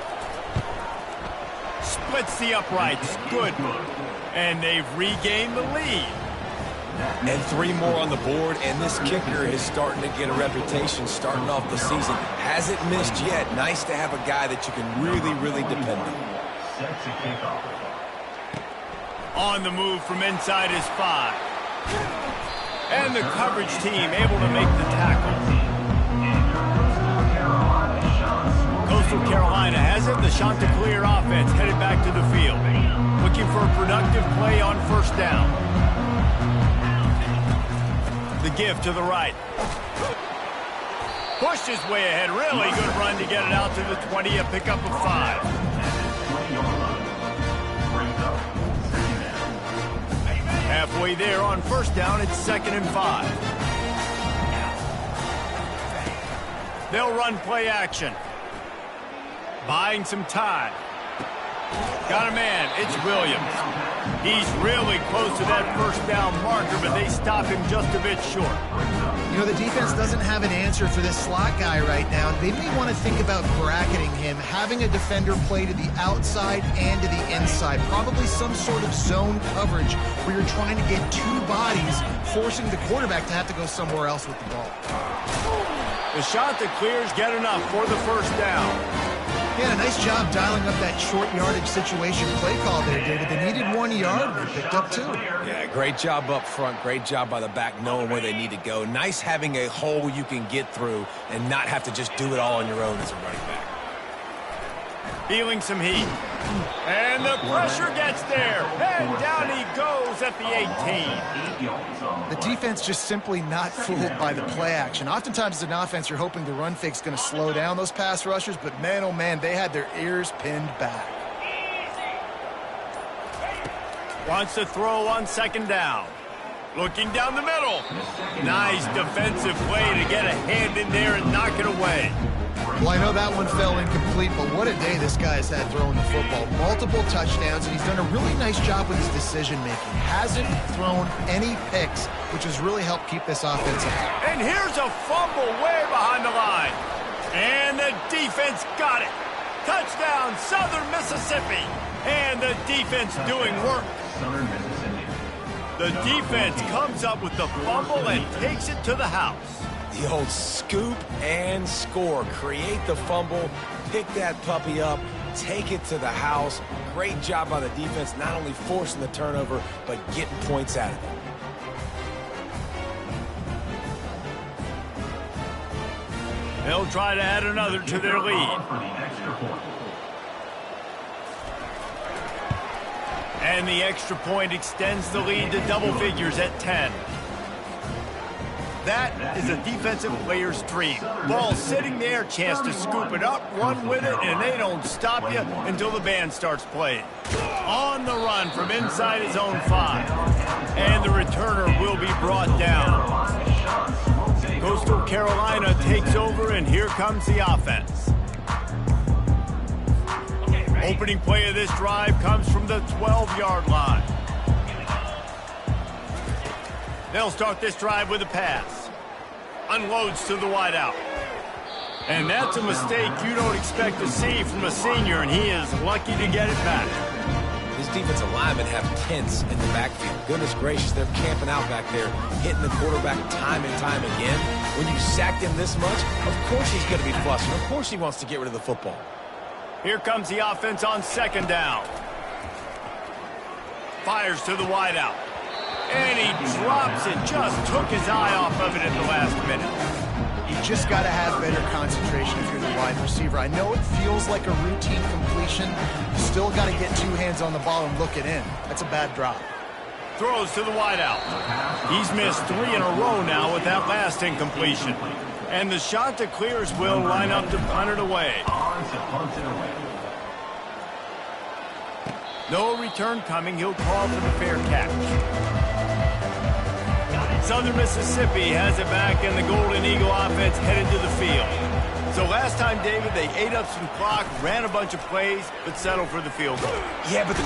Splits the uprights. Good. And they've regained the lead. And 3 more on the board, and this kicker is starting to get a reputation starting off the season. Hasn't missed yet. Nice to have a guy that you can really, really depend on. On the move from inside his 5. And the coverage team able to make the tackle. Coastal Carolina has it. The Chanticleer offense headed back to the field. Looking for a productive play on 1st down. The give to the right. Pushed his way ahead. Really good run to get it out to the 20. A pickup of 5. Halfway there on 1st down. It's 2nd and 5. They'll run play action. Buying some time. Got a man. It's Williams. He's really close to that 1st down marker, but they stop him just a bit short. You know, the defense doesn't have an answer for this slot guy right now. They may want to think about bracketing him, having a defender play to the outside and to the inside. Probably some sort of zone coverage where you're trying to get 2 bodies, forcing the quarterback to have to go somewhere else with the ball. The Chanticleers get enough for the 1st down. Yeah, a nice job dialing up that short yardage situation play call there, David. They needed 1 yard, they picked up 2. Yeah, great job up front. Great job by the back knowing where they need to go. Nice having a hole you can get through and not have to just do it all on your own as a running back. Feeling some heat. And the pressure gets there. And down he goes at the 18. The defense just simply not fooled by the play action. Oftentimes as an offense, you're hoping the run fake's going to slow down those pass rushers, but man, oh man, they had their ears pinned back. Wants to throw on 2nd down. Looking down the middle. Nice defensive play to get a hand in there and knock it away. Well, I know that one fell incomplete, but what a day this guy has had throwing the football. Multiple touchdowns, and he's done a really nice job with his decision-making. Hasn't thrown any picks, which has really helped keep this offense up. And here's a fumble way behind the line. And the defense got it. Touchdown, Southern Mississippi. And the defense doing work. The defense comes up with the fumble and takes it to the house. The old scoop and score. Create the fumble, pick that puppy up, take it to the house. Great job by the defense, not only forcing the turnover, but getting points out of it. They'll try to add another to their lead. And the extra point extends the lead to double figures at 10. That is a defensive player's dream. Ball sitting there, chance to scoop it up, run with it, and they don't stop you until the band starts playing. On the run from inside his own 5. And the returner will be brought down. Coastal Carolina takes over, and here comes the offense. Opening play of this drive comes from the 12-yard line. They'll start this drive with a pass. Unloads to the wideout. And that's a mistake you don't expect to see from a senior, and he is lucky to get it back. These defensive linemen have tents in the backfield. Goodness gracious, they're camping out back there, hitting the quarterback time and time again. When you sacked him this much, of course he's going to be flustered. Of course he wants to get rid of the football. Here comes the offense on 2nd down. Fires to the wideout. And he drops it. Just took his eye off of it at the last minute. just got to have better concentration if you're the wide receiver. I know it feels like a routine completion. You still got to get two hands on the ball and look it in. That's a bad drop. Throws to the wideout. He's missed 3 in a row now with that last incompletion. And the shot to clears will line up to punt it away. No return coming. He'll call for the fair catch. Southern Mississippi has it back, and the Golden Eagle offense headed to the field. So last time, David, they ate up some clock, ran a bunch of plays, but settled for the field goal. Yeah, but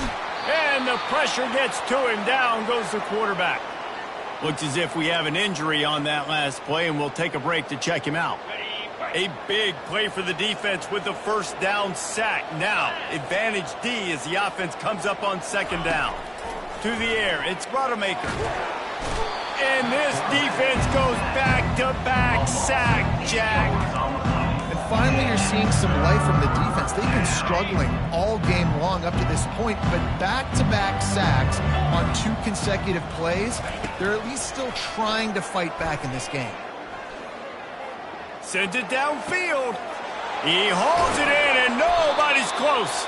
And the pressure gets to him. Down goes the quarterback. Looks as if we have an injury on that last play, and we'll take a break to check him out. A big play for the defense with the first down sack. Now, advantage D as the offense comes up on second down. To the air, it's Rodemaker. And this defense goes back-to-back sack, Jack. And finally, you're seeing some life from the defense. They've been struggling all game long up to this point, but back-to-back sacks on 2 consecutive plays, they're at least still trying to fight back in this game. Sends it downfield. He holds it in, and nobody's close.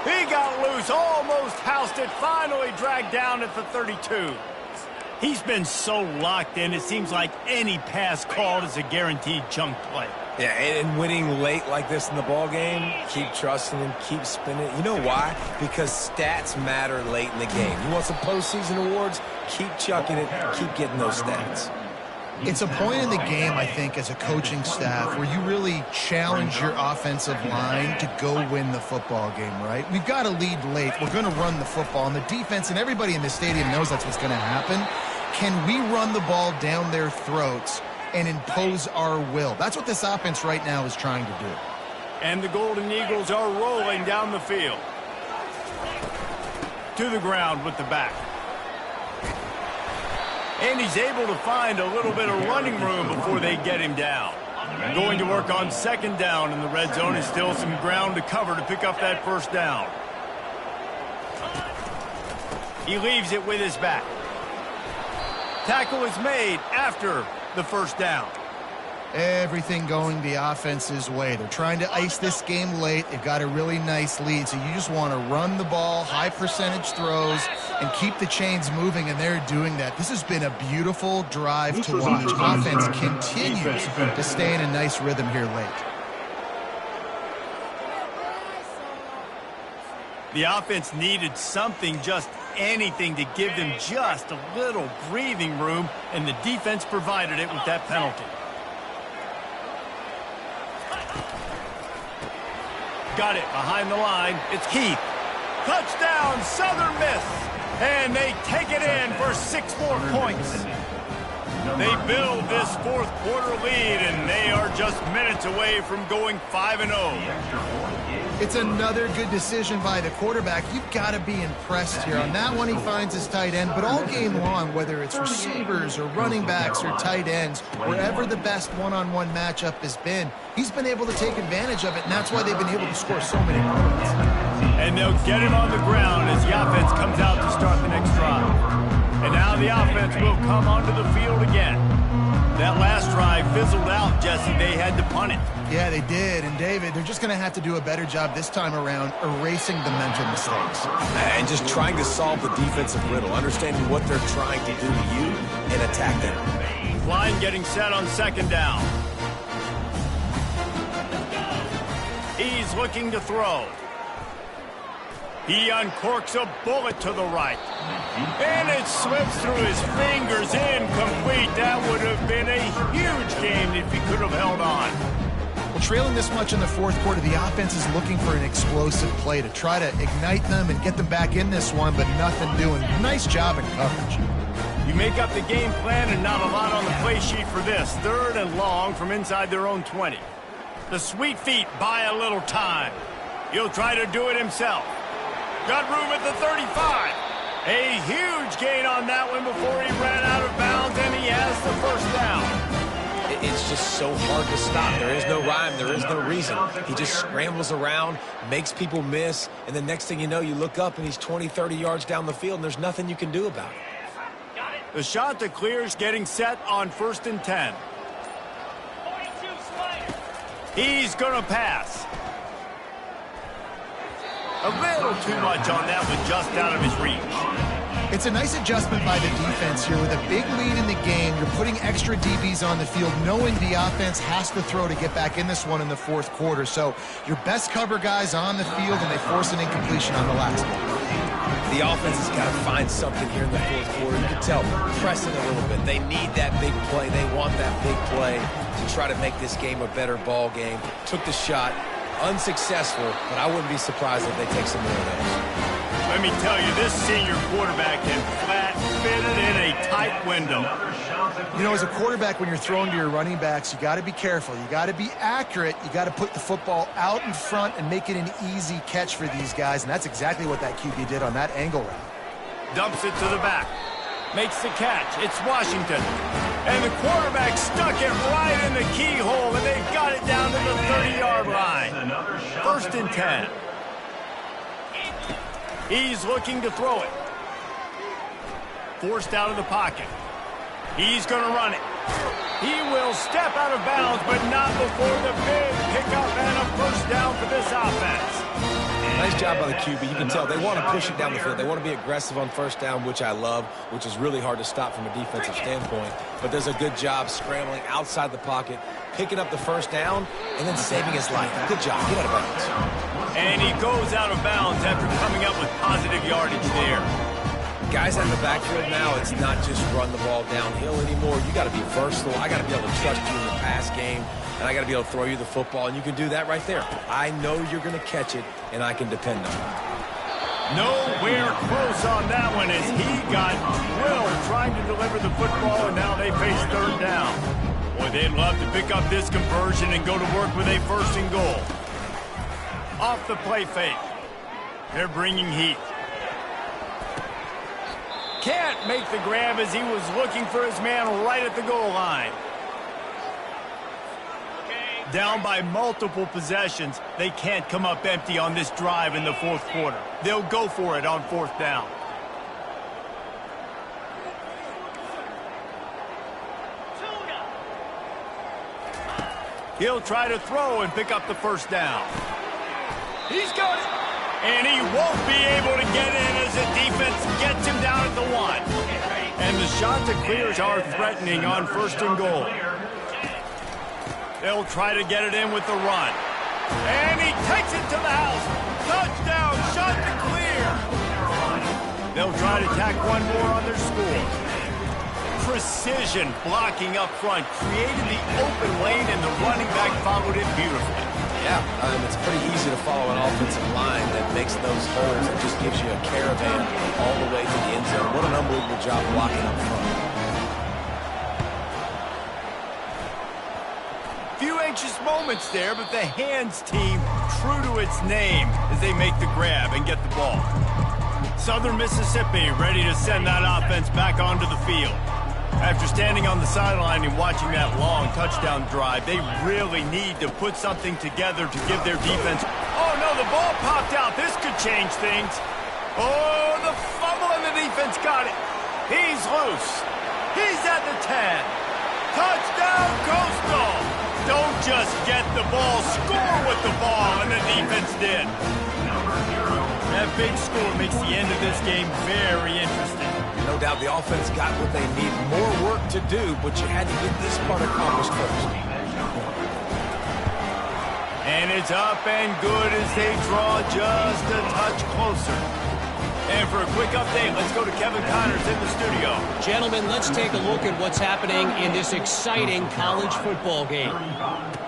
He got loose, almost housed it, finally dragged down at the 32. He's been so locked in, it seems like any pass called is a guaranteed chunk play. yeah, and winning late like this in the ball game, keep trusting him, keep spinning. You know why? Because stats matter late in the game. You want some postseason awards? Keep chucking it, keep getting those stats. It's a point in the game, I think, as a coaching staff, where you really challenge your offensive line to go win the football game, right? We've got to lead late. We're going to run the football. And the defense and everybody in the stadium knows that's what's going to happen. Can we run the ball down their throats and impose our will? That's what this offense right now is trying to do. And the Golden Eagles are rolling down the field. To the ground with the back. And he's able to find a little bit of running room before they get him down. Going to work on second down in the red zone, and still some ground to cover to pick up that first down. He leaves it with his back. Tackle is made after the first down. Everything going the offense's way. They're trying to ice this game late. They've got a really nice lead, so you just want to run the ball, high percentage throws, and keep the chains moving, and they're doing that. This has been a beautiful drive to watch. Offense continues to stay in a nice rhythm here late. The offense needed something, just anything, to give them just a little breathing room, and the defense provided it with that penalty. Got it behind the line. It's Keith. Touchdown, Southern Miss. And they take it in for 6 more points. They build this fourth quarter lead, and they are just minutes away from going 5-0. It's another good decision by the quarterback. You've got to be impressed here. On that one, he finds his tight end, but all game long, whether it's receivers or running backs or tight ends, wherever the best one-on-one matchup has been, he's been able to take advantage of it, and that's why they've been able to score so many points. And they'll get him on the ground as the offense comes out to start the next drive. And now the offense will come onto the field again. That last drive fizzled out, Jesse. They had to punt it. Yeah, they did. And, David, they're just going to have to do a better job this time around erasing the mental mistakes. And just trying to solve the defensive riddle, understanding what they're trying to do to you and attack them. Line getting set on second down. He's looking to throw. He uncorks a bullet to the right. And it slips through his fingers, incomplete. That would have been a huge game if he could have held on. Well, trailing this much in the fourth quarter, the offense is looking for an explosive play to try to ignite them and get them back in this one, but nothing doing. Nice job in coverage. You make up the game plan and not a lot on the play sheet for this. 3rd and long from inside their own 20. The sweet feet buy a little time. He'll try to do it himself. Got room at the 35. A huge gain on that one before he ran out of bounds, and he has the first down. It's just so hard to stop. There is no rhyme. There is no reason. He just scrambles around, makes people miss, and the next thing you know, you look up and he's 20, 30 yards down the field, and there's nothing you can do about it. The shot to clear is getting set on 1st and 10. He's going to pass. A little too much on that one, just out of his reach. It's a nice adjustment by the defense here. With a big lead in the game, you're putting extra DBs on the field, knowing the offense has to throw to get back in this one in the fourth quarter. So your best cover guys on the field, and they force an incompletion on the last one. The offense has got to find something here in the fourth quarter. You can tell, pressing a little bit. They need that big play. They want that big play to try to make this game a better ball game. Took the shot, unsuccessful, but I wouldn't be surprised if they take some more of those. Let me tell you, this senior quarterback can flat fit it in a tight window. You know, as a quarterback, when you're throwing to your running backs, you got to be careful. You got to be accurate. You got to put the football out in front and make it an easy catch for these guys, and that's exactly what that QB did on that angle route. Dumps it to the back. Makes the catch. It's Washington. And the quarterback stuck it right in the keyhole, and they've got it down to the 30-yard line. 1st and 10. He's looking to throw it. Forced out of the pocket. He's going to run it. He will step out of bounds, but not before the big pickup and a first down for this offense. Nice job by the QB. You can tell they want to push it down the field. They want to be aggressive on first down, which I love, which is really hard to stop from a defensive standpoint. But does a good job scrambling outside the pocket, picking up the first down, and then saving his life. Good job. Get out of bounds. And he goes out of bounds after coming up with positive yardage there. Guys in the backfield now, it's not just run the ball downhill anymore. You got to be versatile. I got to be able to trust you in the pass game, and I got to be able to throw you the football, and you can do that right there. I know you're going to catch it, and I can depend on it. Nowhere close on that one as he got drilled trying to deliver the football, and now they face 3rd down. Boy, they'd love to pick up this conversion and go to work with a 1st and goal. Off the play fake. They're bringing heat. Can't make the grab as he was looking for his man right at the goal line. Down by multiple possessions, they can't come up empty on this drive in the fourth quarter. They'll go for it on 4th down. He'll try to throw and pick up the first down. He's got it. And he won't be able to get in as the defense gets him down at the 1. And the shot to clear are threatening on 1st and goal. They'll try to get it in with the run. And he takes it to the house. Touchdown, shot to clear. They'll try to tack one more on their score. Precision blocking up front created the open lane, and the running back followed it beautifully. Yeah, it's pretty easy to follow an offensive line that makes those holes and just gives you a caravan all the way to the end zone. What an unbelievable job blocking up front. Few anxious moments there, but the hands team true to its name as they make the grab and get the ball. Southern Mississippi ready to send that offense back onto the field. After standing on the sideline and watching that long touchdown drive, they really need to put something together to give their defense... Oh, no, the ball popped out. This could change things. Oh, the fumble, and the defense got it. He's loose. He's at the 10. Touchdown, Coastal. Don't just get the ball, score with the ball, and the defense did. That big score makes the end of this game very interesting. No doubt the offense got what they need. More work to do, but you had to get this part accomplished first. And it's up and good as they draw just a touch closer. And for a quick update, let's go to Kevin Connors in the studio. Gentlemen, let's take a look at what's happening in this exciting college football game.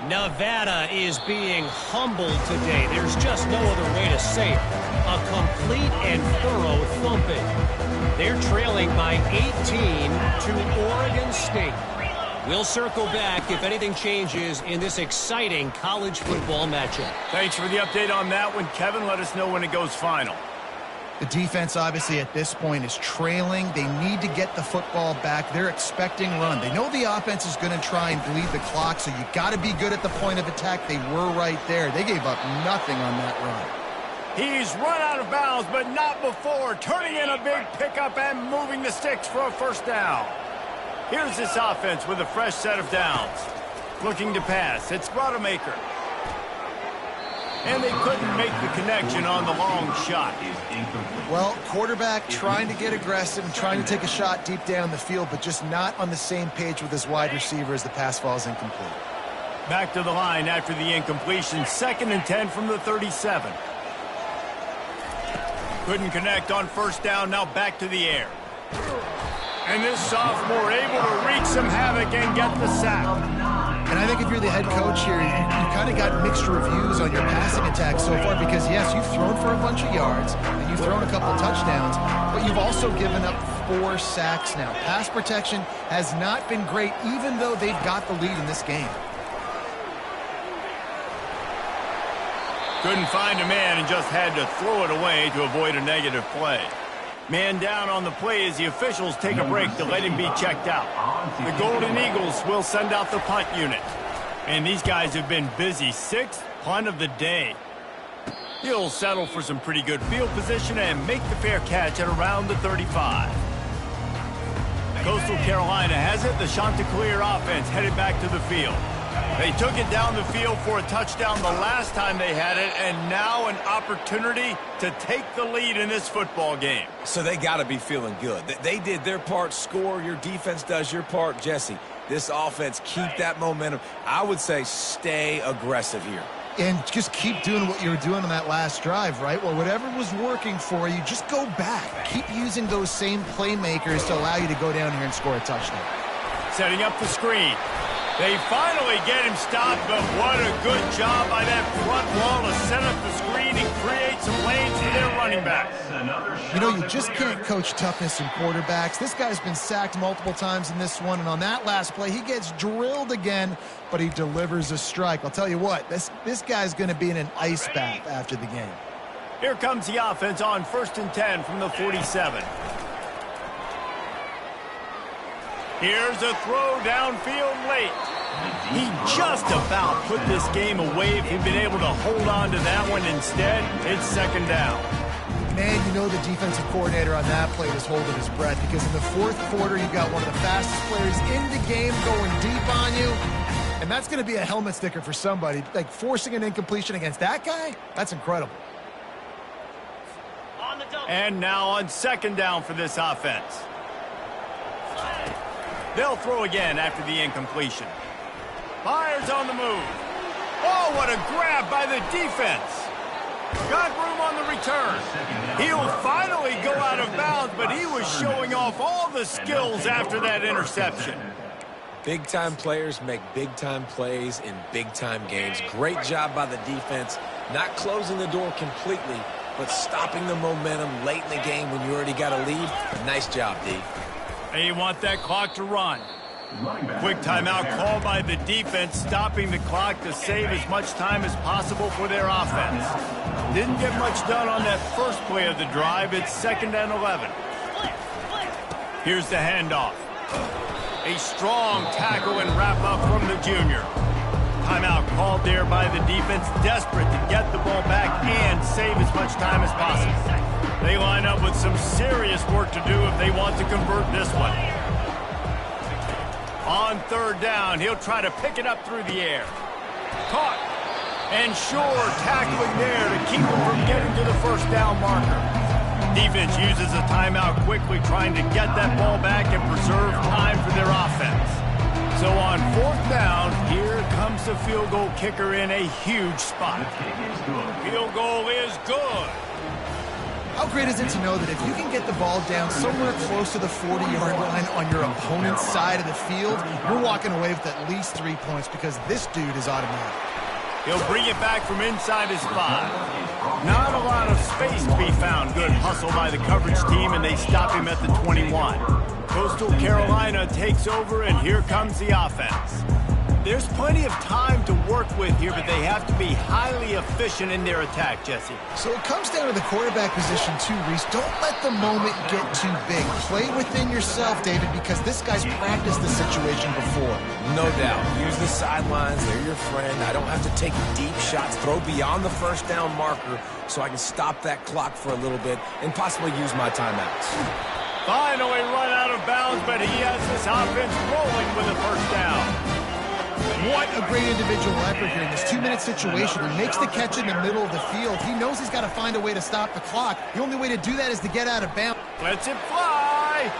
Nevada is being humbled today. There's just no other way to say it. A complete and thorough thumping. They're trailing by 18 to Oregon State. We'll circle back if anything changes in this exciting college football matchup. Thanks for the update on that one, Kevin. Let us know when it goes final. The defense, obviously, at this point is trailing. They need to get the football back. They're expecting run. They know the offense is going to try and bleed the clock, so you got to be good at the point of attack. They were right there. They gave up nothing on that run. He's run out of bounds, but not before. Turning in a big pickup and moving the sticks for a first down. Here's this offense with a fresh set of downs. Looking to pass. It's Rodemaker. and they couldn't make the connection on the long shot. Well, quarterback trying to get aggressive and trying to take a shot deep down the field, but just not on the same page with his wide receiver as the pass falls incomplete. Back to the line after the incompletion. 2nd and 10 from the 37. Couldn't connect on first down. Now back to the air. And this sophomore able to wreak some havoc and get the sack. And I think if you're the head coach here, you kind of got mixed reviews on your passing attack so far because, yes, you've thrown for a bunch of yards and you've thrown a couple of touchdowns, but you've also given up 4 sacks now. Pass protection has not been great, even though they've got the lead in this game. Couldn't find a man and just had to throw it away to avoid a negative play. Man down on the play as the officials take a break to let him be checked out. The Golden Eagles will send out the punt unit. And these guys have been busy. 6th punt of the day. He'll settle for some pretty good field position and make the fair catch at around the 35. Coastal Carolina has it. The Chanticleer offense headed back to the field. They took it down the field for a touchdown the last time they had it, and now an opportunity to take the lead in this football game. So they got to be feeling good. They did their part, score. Your defense does your part. Jesse, this offense, keep that momentum. I would say stay aggressive here. And just keep doing what you were doing on that last drive, right? Well, whatever was working for you, just go back. Keep using those same playmakers to allow you to go down here and score a touchdown. Setting up the screen. They finally get him stopped, but what a good job by that front wall to set up the screen and create some lanes for their running back. You know, you just can't coach toughness in quarterbacks. This guy's been sacked multiple times in this one, and on that last play, he gets drilled again, but he delivers a strike. I'll tell you what, this guy's going to be in an ice bath after the game. Here comes the offense on 1st and 10 from the 47. Here's a throw downfield late. He just about put this game away if he'd been able to hold on to that one. Instead, it's 2nd down. Man, you know the defensive coordinator on that play was holding his breath because in the 4th quarter, you got one of the fastest players in the game going deep on you. And that's going to be a helmet sticker for somebody. Like forcing an incompletion against that guy, that's incredible. And now on 2nd down for this offense. They'll throw again after the incompletion. Fires on the move. Oh, what a grab by the defense. Got room on the return. He'll finally go out of bounds, but he was showing off all the skills after that interception. Big-time players make big-time plays in big-time games. Great job by the defense, not closing the door completely, but stopping the momentum late in the game when you already got a lead. Nice job, D. They want that clock to run. Quick timeout called by the defense, stopping the clock to save as much time as possible for their offense. Didn't get much done on that first play of the drive. It's 2nd and 11. Here's the handoff. A strong tackle and wrap up from the junior. Timeout called there by the defense, desperate to get the ball back and save as much time as possible. They line up with some serious work to do if they want to convert this one. On 3rd down, he'll try to pick it up through the air. Caught. And sure, tackling there to keep him from getting to the 1st down marker. Defense uses a timeout quickly, trying to get that ball back and preserve time for their offense. So on 4th down, here comes the field goal kicker in a huge spot. Field goal is good. How great is it to know that if you can get the ball down somewhere close to the 40-yard line on your opponent's side of the field, you're walking away with at least 3 points because this dude is automatic. He'll bring it back from inside his 5. Not a lot of space to be found. Good hustle by the coverage team, and they stop him at the 21. Coastal Carolina takes over, and here comes the offense. There's plenty of time to work with here, but they have to be highly efficient in their attack, Jesse. So it comes down to the quarterback position too, Reese. Don't let the moment get too big. Play within yourself, David, because this guy's practiced the situation before. No doubt. Use the sidelines. They're your friend. I don't have to take deep shots. Throw beyond the 1st down marker so I can stop that clock for a little bit and possibly use my timeouts. Finally run out of bounds, but he has this offense rolling with a 1st down. What a great individual effort here in this 2-minute situation. He makes the catch in the middle of the field. He knows he's got to find a way to stop the clock. The only way to do that is to get out of bounds. Lets it fly.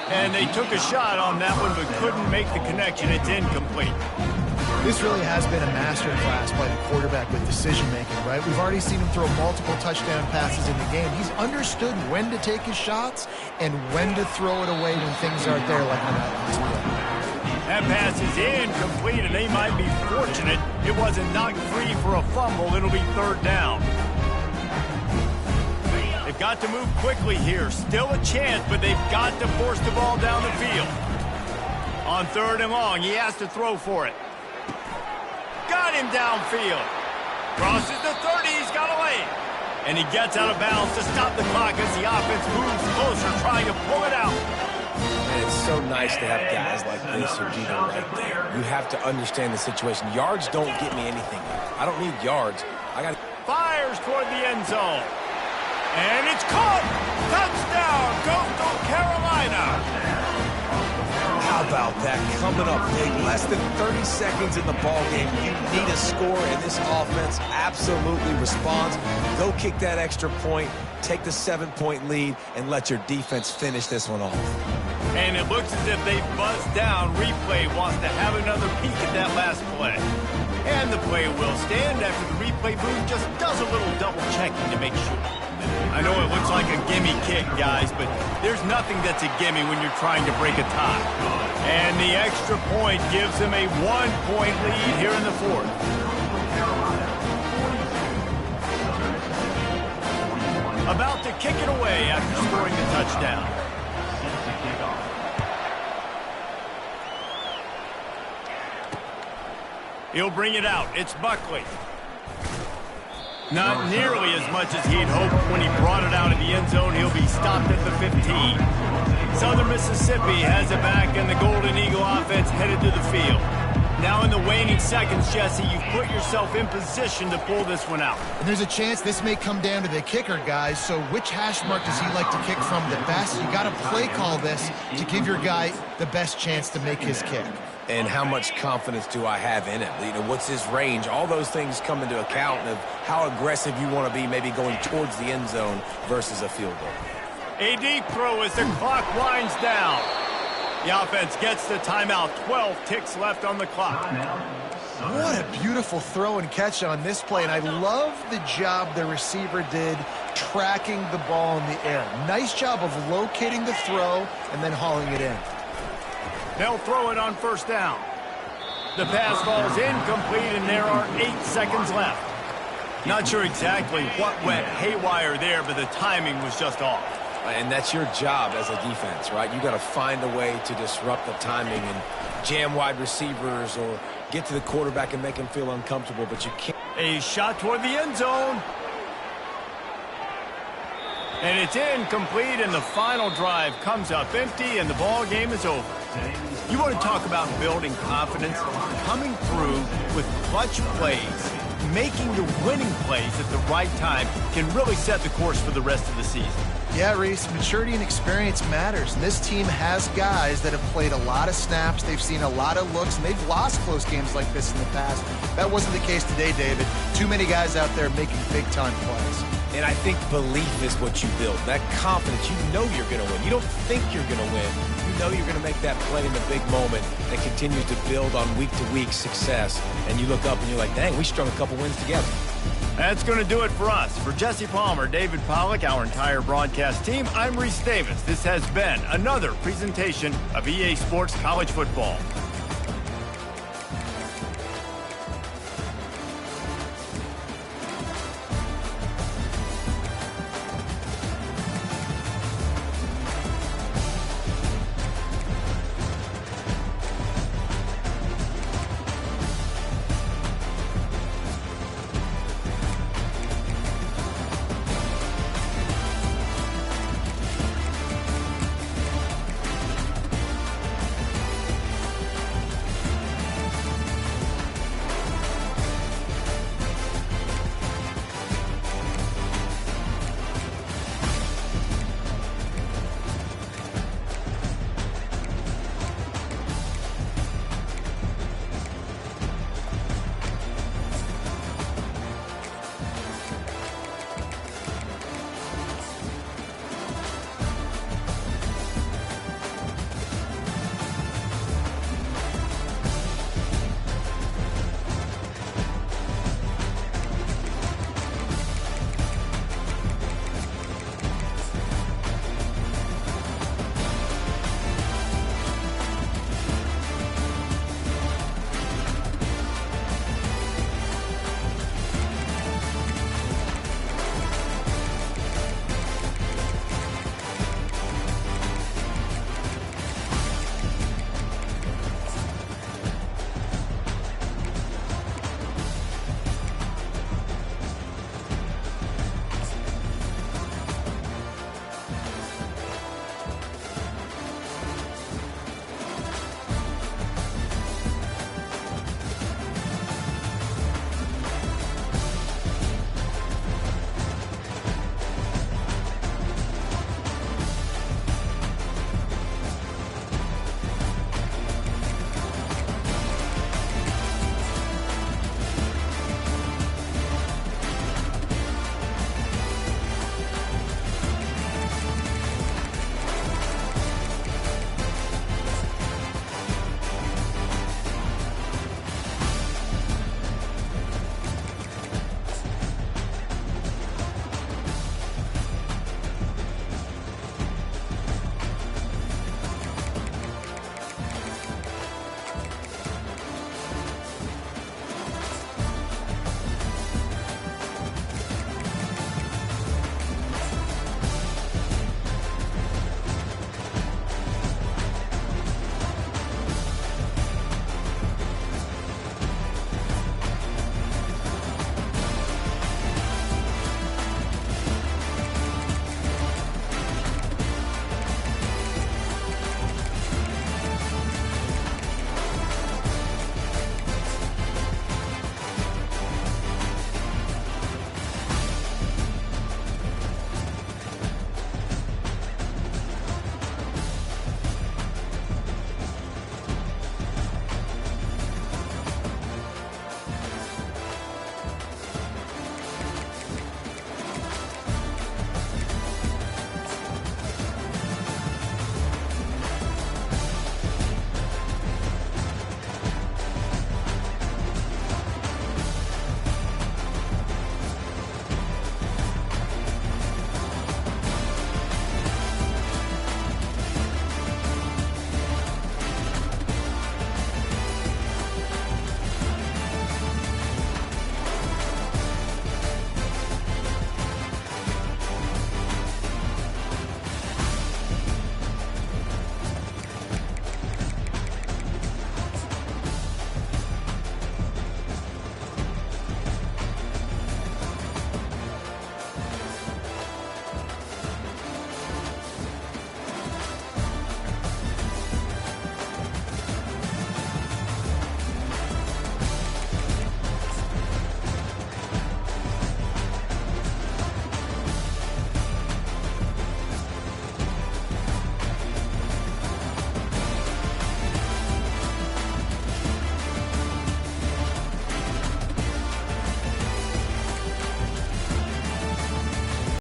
And they took a shot on that one, but couldn't make the connection. It's incomplete. This really has been a masterclass by the quarterback with decision-making, right? We've already seen him throw multiple touchdown passes in the game. He's understood when to take his shots and when to throw it away when things aren't there, like on that last play. That pass is incomplete, and they might be fortunate it wasn't knocked free for a fumble. It'll be third down. They've got to move quickly here. Still a chance, but they've got to force the ball down the field. On third and long, he has to throw for it. Got him downfield. Crosses the 30, he's got away. And he gets out of bounds to stop the clock as the offense moves closer, trying to pull it out. And it's so nice to have guys like this who do that right there. You have to understand the situation. Yards don't get me anything. I don't need yards. I got Fires toward the end zone. And it's caught. Touchdown, Coastal Carolina. How about that? Coming up big, less than 30 seconds in the ballgame. You need a score, and this offense absolutely responds. Go kick that extra point, take the 7-point lead, and let your defense finish this one off. And it looks as if they've buzzed down. Replay wants to have another peek at that last play. And the play will stand after the replay booth just does a little double checking to make sure. I know it looks like a gimme kick, guys, but there's nothing that's a gimme when you're trying to break a tie. And the extra point gives them a 1-point lead here in the fourth. About to kick it away after scoring the touchdown. He'll bring it out. It's Buckley. Not nearly as much as he'd hoped when he brought it out of the end zone. He'll be stopped at the 15. Southern Mississippi has it back, and the Golden Eagle offense headed to the field. Now in the waning seconds, Jesse, you've put yourself in position to pull this one out. And there's a chance this may come down to the kicker, guys. So which hash mark does he like to kick from the best? You got to play call this to give your guy the best chance to make his kick. And how much confidence do I have in it? You know, what's his range? All those things come into account of how aggressive you want to be, maybe going towards the end zone versus a field goal. A deep throw as the clock winds down. The offense gets the timeout. 12 ticks left on the clock. What a beautiful throw and catch on this play. And I love the job the receiver did tracking the ball in the air. Nice job of locating the throw and then hauling it in. They'll throw it on first down. The pass falls incomplete, and there are 8 seconds left. Not sure exactly what went haywire there, but the timing was just off. And that's your job as a defense, right? You got to find a way to disrupt the timing and jam wide receivers or get to the quarterback and make him feel uncomfortable, but you can't. A shot toward the end zone. And it's incomplete, and the final drive comes up empty, and the ball game is over. You want to talk about building confidence? Coming through with clutch plays, making the winning plays at the right time can really set the course for the rest of the season. Yeah, Reese, maturity and experience matters. And this team has guys that have played a lot of snaps. They've seen a lot of looks, and they've lost close games like this in the past. That wasn't the case today, David. Too many guys out there making big-time plays. And I think belief is what you build. That confidence, you know you're going to win. You don't think you're going to win. You know you're going to make that play in the big moment that continues to build on week-to-week success. And you look up and you're like, dang, we strung a couple wins together. That's going to do it for us. For Jesse Palmer, David Pollack, our entire broadcast team, I'm Reese Davis. This has been another presentation of EA Sports College Football.